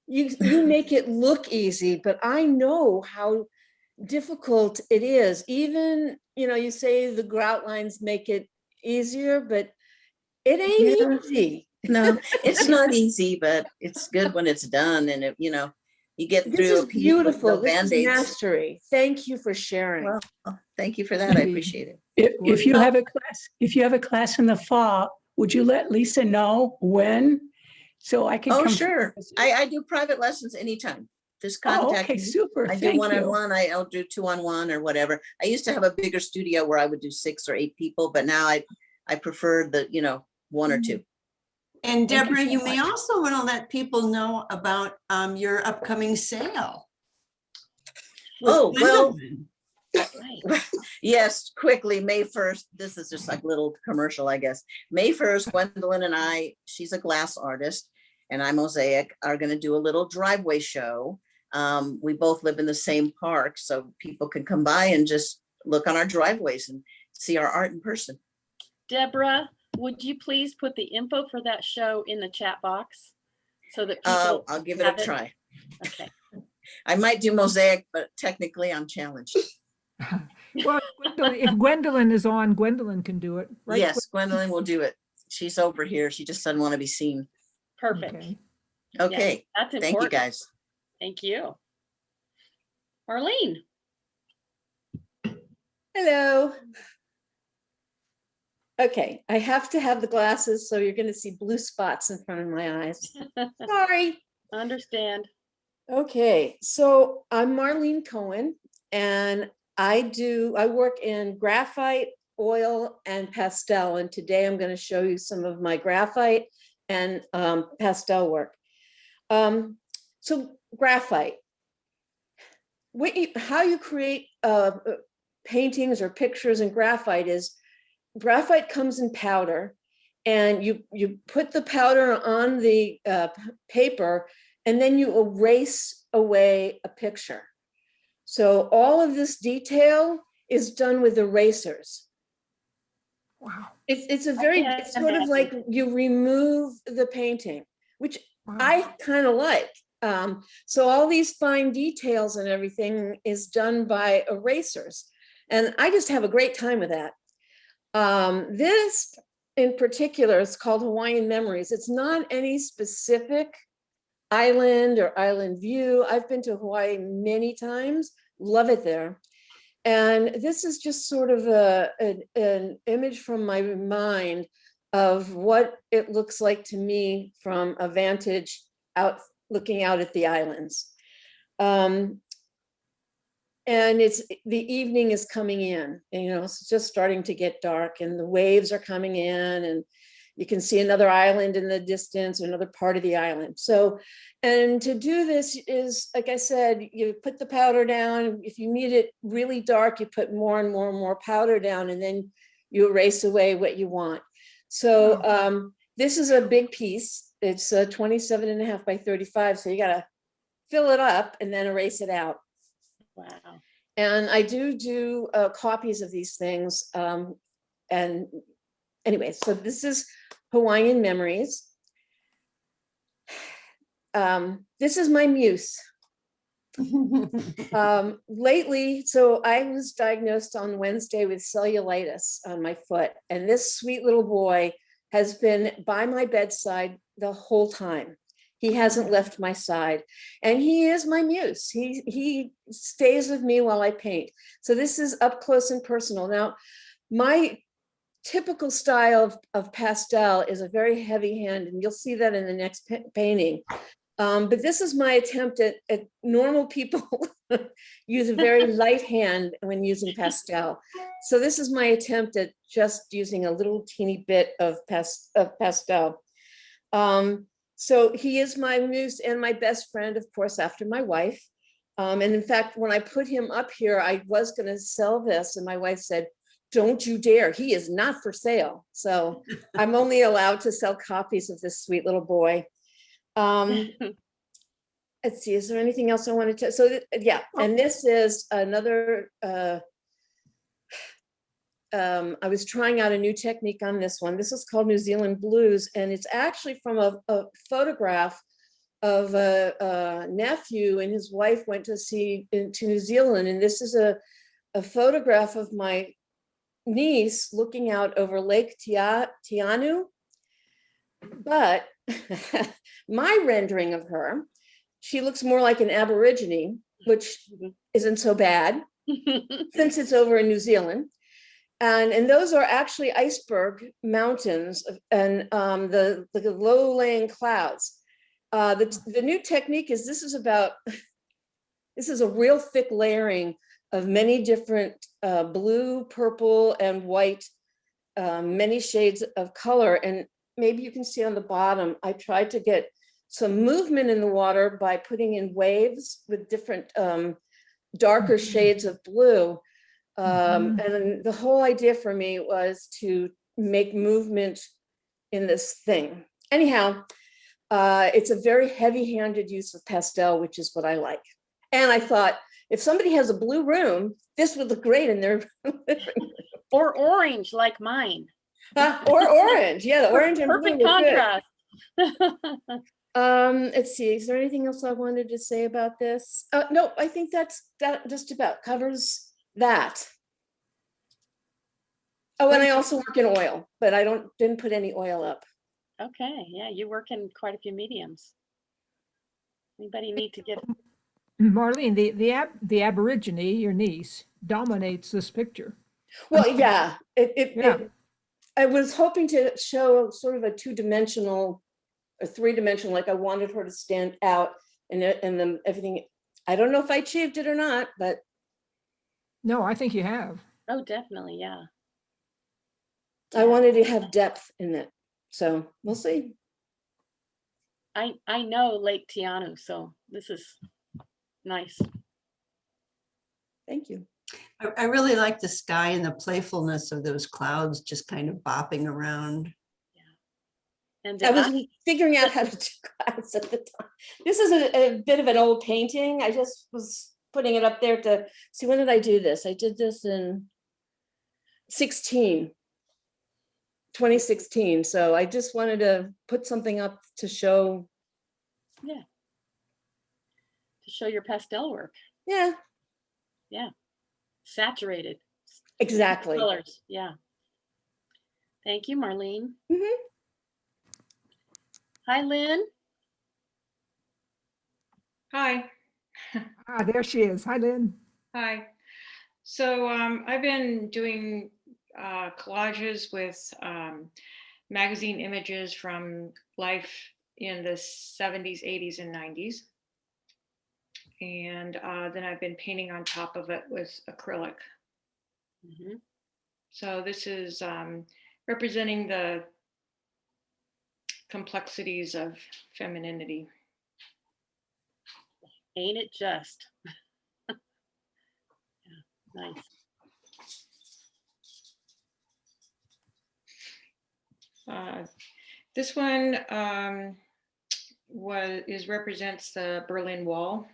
[SPEAKER 8] you make it look easy, but I know how difficult it is. Even, you know, you say the grout lines make it easier, but It ain't
[SPEAKER 14] Yeah.
[SPEAKER 8] easy.
[SPEAKER 14] No, it's not easy, but it's good when it's done. And you get
[SPEAKER 8] This
[SPEAKER 14] through
[SPEAKER 8] is
[SPEAKER 14] a piece with
[SPEAKER 8] beautiful.
[SPEAKER 14] no
[SPEAKER 8] This is
[SPEAKER 14] Band-Aids.
[SPEAKER 8] mastery. Thank you for sharing.
[SPEAKER 14] Well, thank you for that. I appreciate it.
[SPEAKER 15] If you have a class, in the fall, would you let Lisa know when? So I can
[SPEAKER 14] Oh,
[SPEAKER 15] come.
[SPEAKER 14] sure. I do private lessons anytime. Just
[SPEAKER 15] Oh,
[SPEAKER 14] contact
[SPEAKER 15] okay,
[SPEAKER 14] me.
[SPEAKER 15] super.
[SPEAKER 14] I do
[SPEAKER 15] Thank you.
[SPEAKER 14] one-on-one. I'll do 2-on-1 or whatever. I used to have a bigger studio where I would do 6 or 8 people, but now I prefer the, 1 or 2.
[SPEAKER 2] And
[SPEAKER 15] Thank you
[SPEAKER 2] Deborah,
[SPEAKER 15] so
[SPEAKER 2] you may
[SPEAKER 15] much.
[SPEAKER 2] also want to let people know about your upcoming sale. with
[SPEAKER 14] Oh, well,
[SPEAKER 2] Gwendolyn.
[SPEAKER 14] yes, quickly, May 1st. This is just like a little commercial, I guess. May 1st, Gwendolyn and I, she's a glass artist and I'm mosaic, are going to do a little driveway show. We both live in the same park, so people can come by and just look on our driveways and see our art in person.
[SPEAKER 1] Deborah, would you please put the info for that show in the chat box so that people
[SPEAKER 14] I'll give it a try.
[SPEAKER 1] Okay.
[SPEAKER 14] I might do mosaic, but technically I'm challenged.
[SPEAKER 6] Well, if Gwendolyn is on, Gwendolyn can do it, right?
[SPEAKER 14] Yes, Gwendolyn will do it. She's over here. She just doesn't want to be seen.
[SPEAKER 1] Perfect.
[SPEAKER 14] Okay.
[SPEAKER 1] Yeah, that's important.
[SPEAKER 14] Thank you, guys.
[SPEAKER 1] Thank you. Marlene.
[SPEAKER 8] Hello. Okay, I have to have the glasses, so you're going to see blue spots in front of my eyes. Sorry.
[SPEAKER 1] Understand.
[SPEAKER 8] Okay, so I'm Marlene Cohen, and I work in graphite, oil, and pastel. And today I'm going to show you some of my graphite and pastel work. So graphite, how you create paintings or pictures in graphite is graphite comes in powder, and you put the powder on the paper, and then you erase away a picture. So all of this detail is done with erasers.
[SPEAKER 6] Wow.
[SPEAKER 8] It's sort of like you remove the painting, which I kind of like. So all these fine details and everything is done by erasers. And I just have a great time with that. This in particular is called Hawaiian Memories. It's not any specific island or island view. I've been to Hawaii many times, love it there. And this is just sort of an image from my mind of what it looks like to me from a vantage out, looking out at the islands. And the evening is coming in, and, it's just starting to get dark, and the waves are coming in, and you can see another island in the distance, another part of the island. So, and to do this is, like I said, you put the powder down. If you need it really dark, you put more and more and more powder down, and then you erase away what you want. So this is a big piece. It's 27.5 by 35. So you got to fill it up and then erase it out.
[SPEAKER 1] Wow.
[SPEAKER 8] And I do copies of these things. And anyway, so this is Hawaiian Memories. This is my muse. Lately, so I was diagnosed on Wednesday with cellulitis on my foot, and this sweet little boy has been by my bedside the whole time. He hasn't left my side, and he is my muse. He stays with me while I paint. So this is up close and personal. Now, my typical style of pastel is a very heavy hand, and you'll see that in the next painting. But this is my attempt at normal people use a very light hand when using pastel. So this is my attempt at just using a little teeny bit of pastel. So he is my muse and my best friend, of course, after my wife. And in fact, when I put him up here, I was going to sell this, and my wife said, "Don't you dare, he is not for sale." So I'm only allowed to sell copies of this sweet little boy. Let's see, is there anything else I wanted to, yeah, and this is another, I was trying out a new technique on this one. This is called New Zealand Blues, and it's actually from a photograph of a nephew and his wife went to New Zealand, and this is a photograph of my niece looking out over Lake Tianu, But my rendering of her, she looks more like an Aborigine, which isn't so bad since it's over in New Zealand. And those are actually iceberg mountains and the low-lying clouds. The new technique is this is a real thick layering of many different blue, purple, and white, many shades of color. And maybe you can see on the bottom, I tried to get some movement in the water by putting in waves with different darker shades of blue. And the whole idea for me was to make movement in this thing. Anyhow, it's a very heavy-handed use of pastel, which is what I like. And I thought, if somebody has a blue room, this would look great in their living room.
[SPEAKER 1] Or orange like mine.
[SPEAKER 8] Or orange, yeah, the orange and blue
[SPEAKER 1] Perfect
[SPEAKER 8] look good.
[SPEAKER 1] contrast.
[SPEAKER 8] Let's see, is there anything else I wanted to say about this? No, I think that just about covers that. Oh, and I also work in oil, but I didn't put any oil up.
[SPEAKER 1] Okay, yeah, you work in quite a few mediums. Anybody need to get?
[SPEAKER 6] Marlene, the Aborigine, your niece, dominates this picture.
[SPEAKER 8] Well, yeah,
[SPEAKER 6] Yeah.
[SPEAKER 8] I was hoping to show sort of a two-dimensional or three-dimensional, like I wanted her to stand out and then everything. I don't know if I achieved it or not, but.
[SPEAKER 6] No, I think you have.
[SPEAKER 1] Oh, definitely, yeah.
[SPEAKER 8] I wanted to have depth in it, so we'll see.
[SPEAKER 1] I know Lake Tianu, so this is nice.
[SPEAKER 8] Thank you.
[SPEAKER 2] I really like the sky and the playfulness of those clouds just kind of bopping around.
[SPEAKER 1] Yeah. And
[SPEAKER 8] I was figuring out how to do clouds at the time. This is a bit of an old painting. I just was putting it up there to see, when did I do this? I did this in 2016. So I just wanted to put something up to show.
[SPEAKER 1] Yeah. To show your pastel work.
[SPEAKER 8] Yeah.
[SPEAKER 1] Yeah. Saturated.
[SPEAKER 8] Exactly.
[SPEAKER 1] Colors. Yeah. Thank you, Marlene.
[SPEAKER 8] Mm-hmm.
[SPEAKER 1] Hi, Lynn.
[SPEAKER 16] Hi.
[SPEAKER 6] There she is. Hi, Lynn.
[SPEAKER 16] Hi. So I've been doing collages with magazine images from life in the 70s, 80s, and 90s. And then I've been painting on top of it with acrylic.
[SPEAKER 1] Mm-hmm.
[SPEAKER 16] So this is representing the complexities of femininity.
[SPEAKER 1] Ain't it just? Yeah, nice.
[SPEAKER 16] This one represents the Berlin Wall,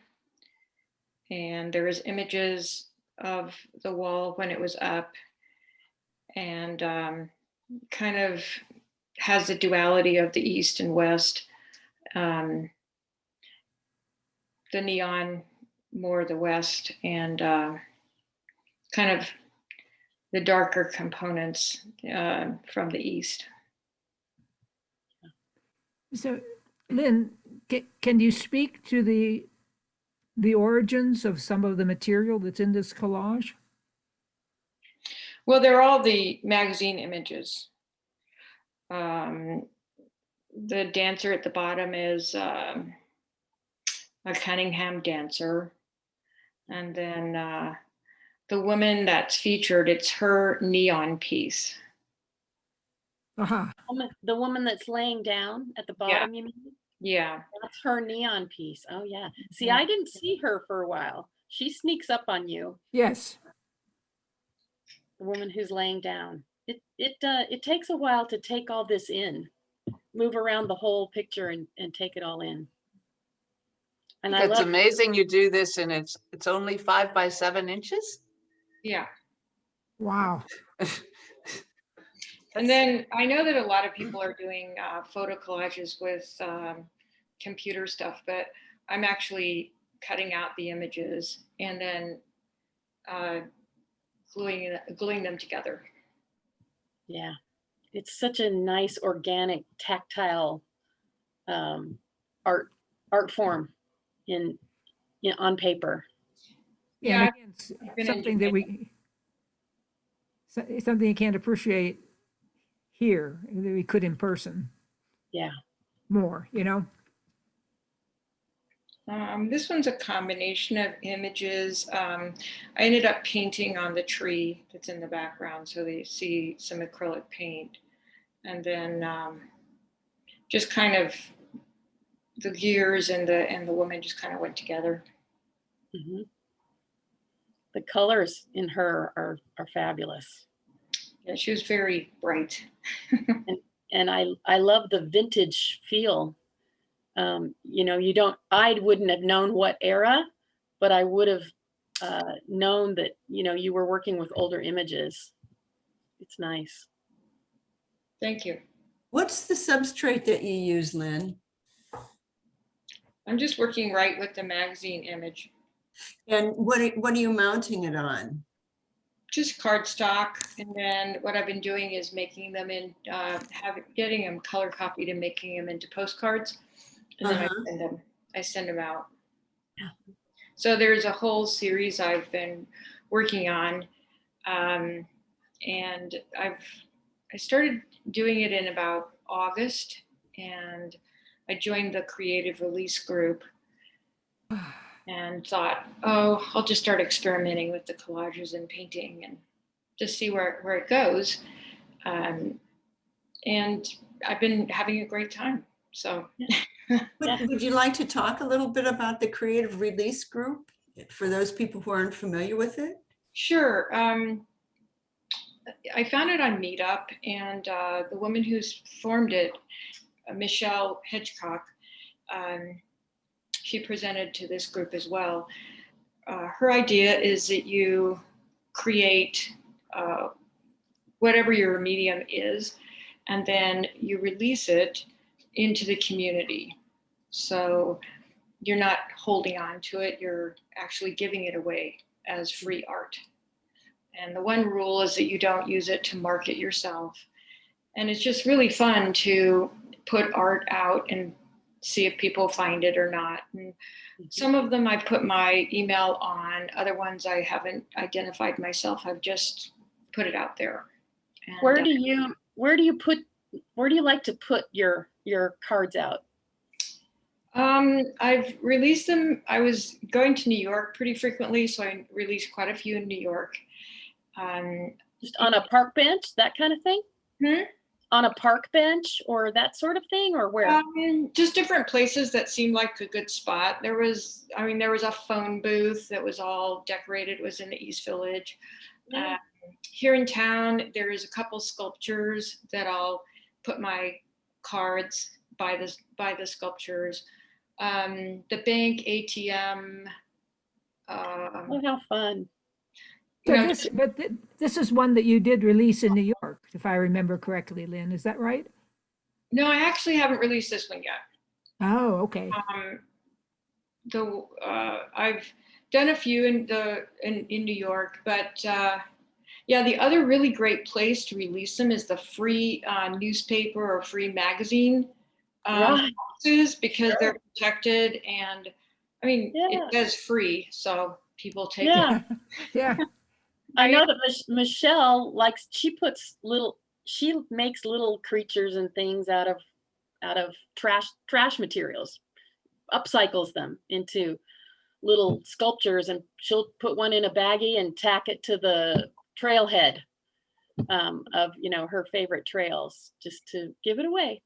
[SPEAKER 16] and there is images of the wall when it was up, and kind of has the duality of the East and West. The neon more the West, and kind of the darker components from the East.
[SPEAKER 6] So, Lynn, can you speak to the origins of some of the material that's in this collage?
[SPEAKER 16] Well, they're all the magazine images. The dancer at the bottom is a Cunningham dancer. And then the woman that's featured, it's her neon piece.
[SPEAKER 6] Uh-huh.
[SPEAKER 1] The woman that's laying down at the bottom, you mean?
[SPEAKER 16] Yeah.
[SPEAKER 1] That's her neon piece. Oh, yeah. See, I didn't see her for a while. She sneaks up on you.
[SPEAKER 6] Yes.
[SPEAKER 1] The woman who's laying down. It takes a while to take all this in, move around the whole picture and take it all in. And
[SPEAKER 12] it's amazing you do this, and it's only 5 by 7 inches.
[SPEAKER 16] Yeah.
[SPEAKER 6] Wow.
[SPEAKER 16] And then I know that a lot of people are doing photo collages with computer stuff, but I'm actually cutting out the images and then gluing them together.
[SPEAKER 1] Yeah. it's such a nice, organic, tactile art form on paper.
[SPEAKER 6] Yeah, and
[SPEAKER 16] Yeah,
[SPEAKER 6] again,
[SPEAKER 16] I've been
[SPEAKER 6] something that
[SPEAKER 16] enjoying
[SPEAKER 6] something you can't appreciate here that we could in person
[SPEAKER 1] Yeah.
[SPEAKER 6] more, you know?
[SPEAKER 16] This one's a combination of images. I ended up painting on the tree that's in the background, so that you see some acrylic paint. And then just kind of the gears and the woman just kind of went together.
[SPEAKER 1] Mm-hmm. The colors in her are fabulous.
[SPEAKER 16] Yeah, she was very bright.
[SPEAKER 1] and I love the vintage feel. You know, I wouldn't have known what era, but I would have known that, you know, you were working with older images. It's nice.
[SPEAKER 16] Thank you.
[SPEAKER 2] What's the substrate that you use, Lynn?
[SPEAKER 16] I'm just working right with the magazine image.
[SPEAKER 2] And what are you mounting it on?
[SPEAKER 16] Just cardstock, and then what I've been doing is making them in, getting them color copied and making them into postcards, and then I send them out.
[SPEAKER 1] Yeah.
[SPEAKER 16] So there's a whole series I've been working on, and I started doing it in about August, and I joined the creative release group and thought, oh, I'll just start experimenting with the collages and painting and just see where it goes. And I've been having a great time. So
[SPEAKER 2] Would you like to talk a little bit about the creative release group for those people who aren't familiar with it?
[SPEAKER 16] Sure. I found it on Meetup, and the woman who's formed it, Michelle Hedgecock, she presented to this group as well. Her idea is that you create whatever your medium is, and then you release it into the community. So you're not holding on to it, you're actually giving it away as free art. And the one rule is that you don't use it to market yourself. And it's just really fun to put art out and see if people find it or not. And some of them I've put my email on, other ones I haven't identified myself. I've just put it out there. And,
[SPEAKER 1] where do you like to put your cards out?
[SPEAKER 16] I've released them. I was going to New York pretty frequently, so I released quite a few in New York.
[SPEAKER 1] Just on a park bench, that kind of thing? On a park bench or that sort of thing, or where?
[SPEAKER 16] Just different places that seemed like a good spot. There was a phone booth that was all decorated. It was in the East Village. Here in town, there is a couple sculptures that I'll put my cards by the sculptures. The bank ATM.
[SPEAKER 1] Oh, how fun.
[SPEAKER 6] So this is one that you did release in New York, if I remember correctly, Lynn. Is that right?
[SPEAKER 16] No, I actually haven't released this one yet.
[SPEAKER 6] Oh, okay.
[SPEAKER 16] I've done a few in New York, but yeah, the other really great place to release them is the free newspaper or free magazine boxes, because they're protected, and I mean it says free, so people take it.
[SPEAKER 6] Yeah.
[SPEAKER 1] I know that Michelle she makes little creatures and things out of trash materials, upcycles them into little sculptures, and she'll put one in a baggie and tack it to the trailhead of, you know, her favorite trails, just to give it away.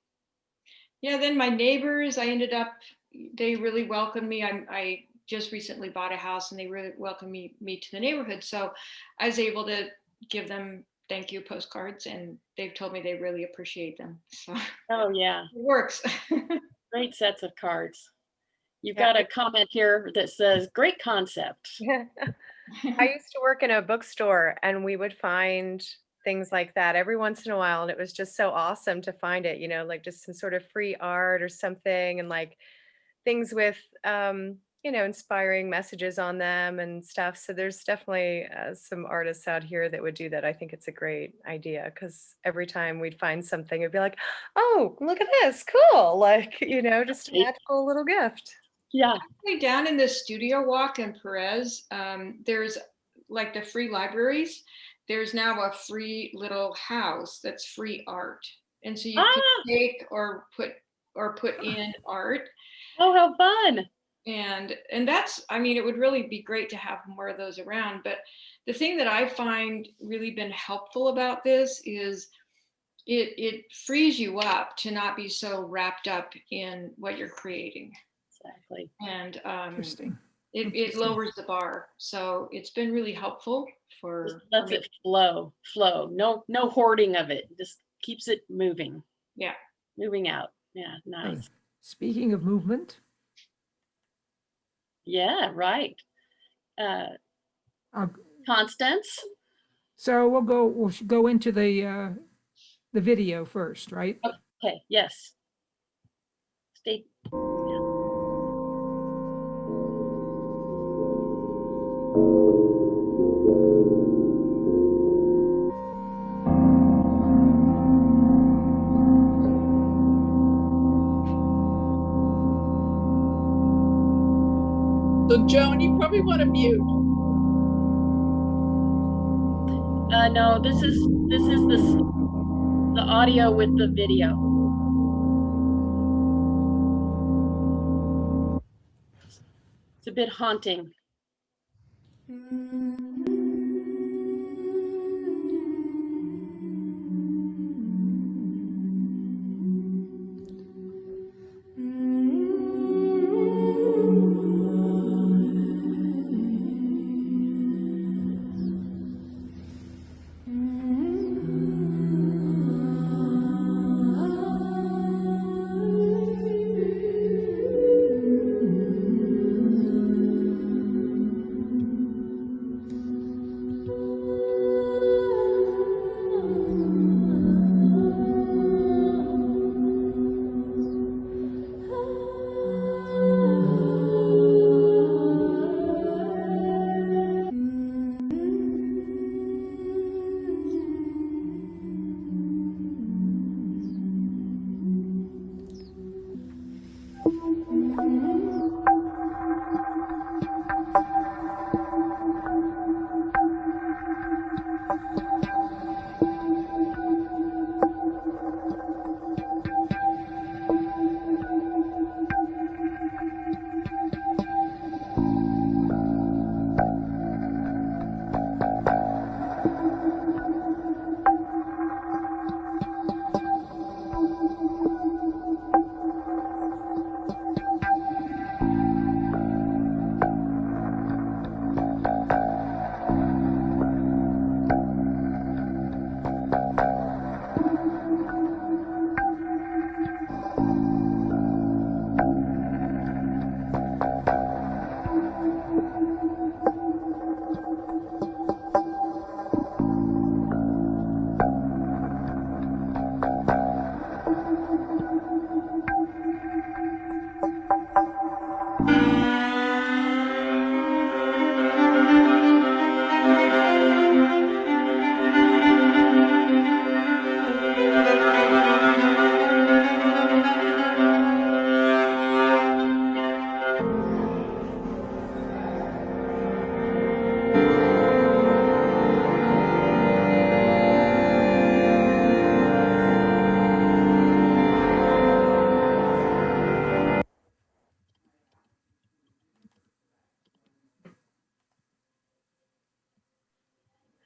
[SPEAKER 16] Yeah, then my neighbors, they really welcomed me. I just recently bought a house, and they really welcomed me to the neighborhood. So I was able to give them thank you postcards, and they've told me they really appreciate them. So
[SPEAKER 1] oh yeah,
[SPEAKER 16] it works.
[SPEAKER 1] Great sets of cards. You've got a comment here that says, great concept.
[SPEAKER 9] I used to work in a bookstore, and we would find things like that every once in a while. And it was just so awesome to find it, you know, like just some sort of free art or something. And like things with inspiring messages on them and stuff. So there's definitely some artists out here that would do that. I think it's a great idea because every time we'd find something, it'd be like, oh, look at this, cool. Like, just a magical little gift.
[SPEAKER 1] Yeah.
[SPEAKER 16] Actually, down in the Studio Walk in Perez, there's like the free libraries. There's now a free little house that's free art. And so you can take or put in art.
[SPEAKER 1] Oh, how fun.
[SPEAKER 16] And that's, I mean, it would really be great to have more of those around. But the thing that I find really been helpful about this is it frees you up to not be so wrapped up in what you're creating.
[SPEAKER 1] Exactly.
[SPEAKER 16] And
[SPEAKER 6] Interesting.
[SPEAKER 16] it lowers the bar. So it's been really helpful for
[SPEAKER 1] lets it flow. No hoarding of it. Just keeps it moving.
[SPEAKER 16] Yeah.
[SPEAKER 1] Moving out. Yeah, nice.
[SPEAKER 6] Speaking of movement.
[SPEAKER 1] Yeah, right. Constance.
[SPEAKER 6] So we'll go into the video first, right?
[SPEAKER 1] Okay, yes. Stay.
[SPEAKER 3] So Joan, you probably want to mute.
[SPEAKER 1] No, this is the audio with the video. It's a bit haunting.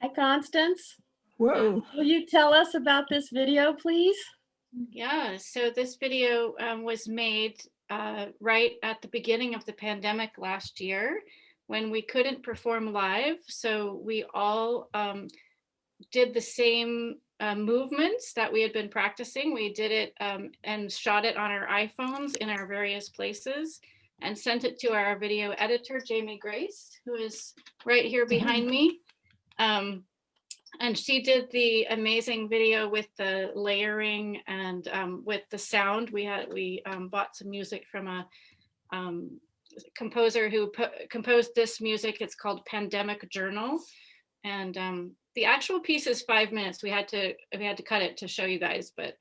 [SPEAKER 1] Hi, Constance.
[SPEAKER 6] Whoa.
[SPEAKER 1] Will you tell us about this video, please?
[SPEAKER 17] Yeah, so this video was made right at the beginning of the pandemic last year when we couldn't perform live. So we all did the same movements that we had been practicing. We did it and shot it on our iPhones in our various places and sent it to our video editor, Jamie Grace, who is right here behind me. And she did the amazing video with the layering and with the sound. We bought some music from composer who composed this music. It's called Pandemic Journal. And the actual piece is 5 minutes. We had to cut it to show you guys, but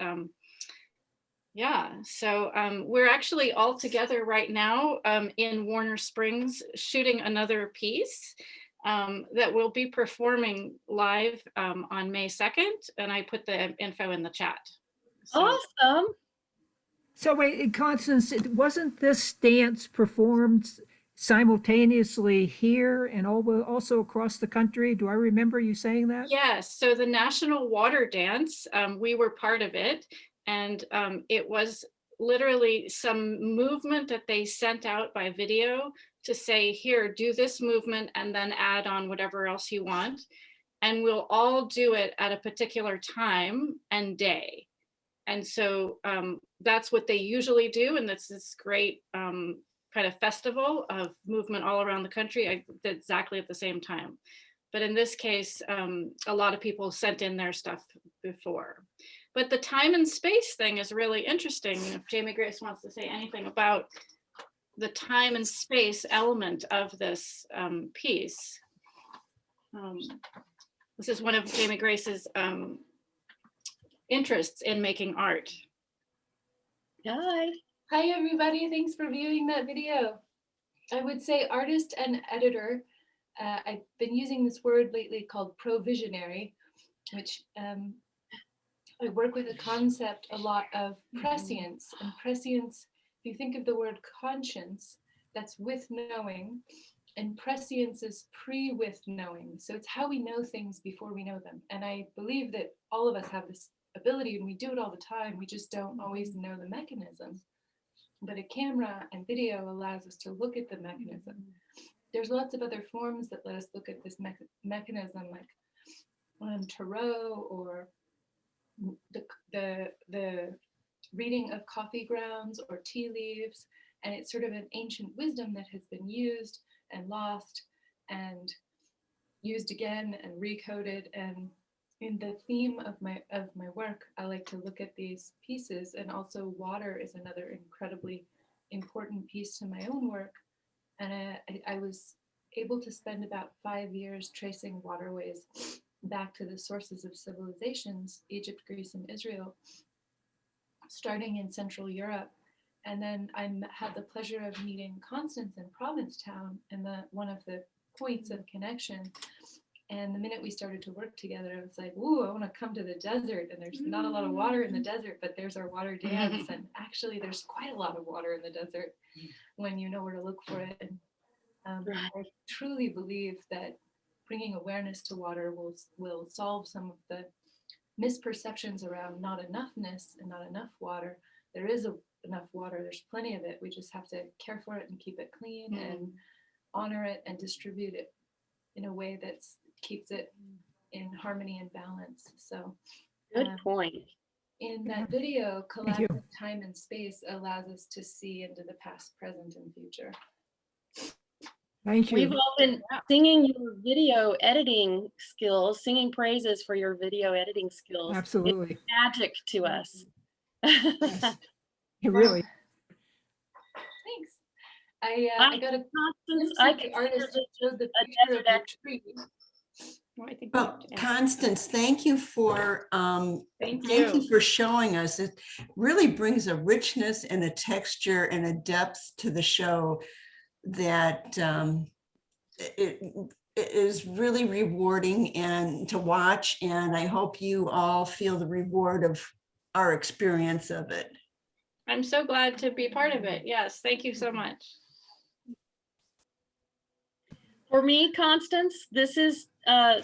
[SPEAKER 17] yeah. So we're actually all together right now in Warner Springs shooting another piece that we'll be performing live on May 2nd. And I put the info in the chat. So,
[SPEAKER 1] Awesome.
[SPEAKER 6] So wait, Constance, wasn't this dance performed simultaneously here and also across the country? Do I remember you saying that?
[SPEAKER 17] yes. So the National Water Dance, we were part of it. And it was literally some movement that they sent out by video to say, here, do this movement and then add on whatever else you want. And we'll all do it at a particular time and day. And so that's what they usually do. And that's this great kind of festival of movement all around the country exactly at the same time. But in this case, a lot of people sent in their stuff before. But the time and space thing is really interesting. If Jamie Grace wants to say anything about the time and space element of this piece. This is one of Jamie Grace's interests in making art.
[SPEAKER 1] Hi.
[SPEAKER 18] Hi, everybody. Thanks for viewing that video. I would say artist and editor. I've been using this word lately called provisionary, which I work with a concept a lot of prescience. And prescience, if you think of the word conscience, that's with knowing, and prescience is pre-with knowing. So it's how we know things before we know them. And I believe that all of us have this ability, and we do it all the time. We just don't always know the mechanism. But a camera and video allows us to look at the mechanism. There's lots of other forms that let us look at this mechanism, like tarot or the reading of coffee grounds or tea leaves. And it's sort of an ancient wisdom that has been used and lost and used again and recoded. And in the theme of my work, I like to look at these pieces, and also water is another incredibly important piece to my own work. And I was able to spend about 5 years tracing waterways back to the sources of civilizations, Egypt, Greece, and Israel, starting in Central Europe. And then I had the pleasure of meeting Constance in Provincetown, and one of the points of connection. And the minute we started to work together, I was like, ooh, I want to come to the desert. And there's not a lot of water in the desert, but there's our water dance. And actually, there's quite a lot of water in the desert when you know where to look for it. And I truly believe that bringing awareness to water will solve some of the misperceptions around not enoughness and not enough water. There is enough water, there's plenty of it. We just have to care for it and keep it clean and honor it and distribute it in a way that keeps it in harmony and balance. So
[SPEAKER 1] good point.
[SPEAKER 18] In that video, collaborative time and space allows us to see into the past, present, and future.
[SPEAKER 6] Thank you.
[SPEAKER 1] We've all been singing your video editing skills, singing praises for your video editing skills.
[SPEAKER 6] Absolutely.
[SPEAKER 1] It's magic to us.
[SPEAKER 6] Yes. Really.
[SPEAKER 18] Thanks. I got a
[SPEAKER 1] Constance,
[SPEAKER 18] the artist that showed the picture of the tree.
[SPEAKER 2] Well, Constance, thank you for
[SPEAKER 18] Thank
[SPEAKER 2] you
[SPEAKER 18] you.
[SPEAKER 2] for showing us. It really brings a richness and a texture and a depth to the show that it is really rewarding and to watch. And I hope you all feel the reward of our experience of it.
[SPEAKER 17] I'm so glad to be part of it. Yes, thank you so much.
[SPEAKER 1] For me, Constance, this is the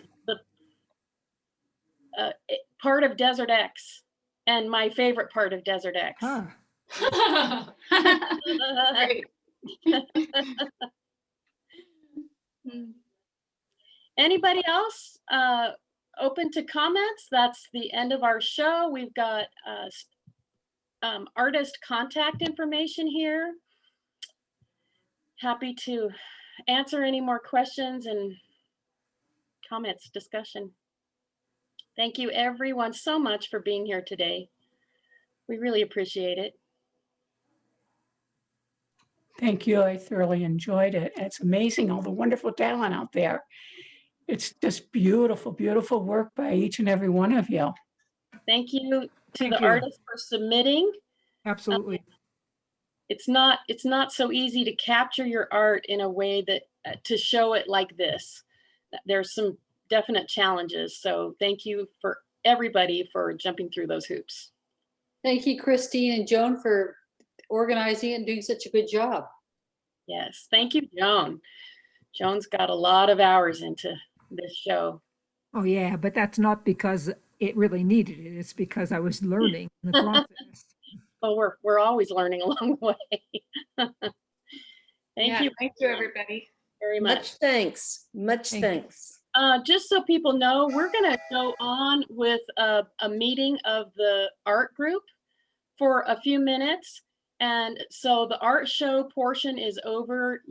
[SPEAKER 1] part of Desert X and my favorite part of Desert X.
[SPEAKER 17] Great.
[SPEAKER 1] Anybody else open to comments? That's the end of our show. We've got artist contact information here. Happy to answer any more questions and comments, discussion. Thank you everyone so much for being here today. We really appreciate it.
[SPEAKER 15] Thank you. I thoroughly enjoyed it. It's amazing, all the wonderful talent out there. It's just beautiful, beautiful work by each and every one of you.
[SPEAKER 1] Thank you to
[SPEAKER 6] Thank
[SPEAKER 1] the
[SPEAKER 6] you.
[SPEAKER 1] artists for submitting.
[SPEAKER 6] Absolutely.
[SPEAKER 1] It's not so easy to capture your art in a way that to show it like this. There's some definite challenges. So thank you for everybody for jumping through those hoops.
[SPEAKER 4] Thank you, Christine and Joan, for organizing and doing such a good job.
[SPEAKER 1] Yes, thank you, Joan. Joan's got a lot of hours into this show.
[SPEAKER 6] Oh, yeah, but that's not because it really needed it. It's because I was learning in the process.
[SPEAKER 1] Well, we're always learning along the way. Thank you.
[SPEAKER 17] Thank you, everybody.
[SPEAKER 1] Very much.
[SPEAKER 8] Much thanks. Much thanks.
[SPEAKER 1] Just so people know, we're going to go on with a meeting of the art group for a few minutes. And so the art show portion is over.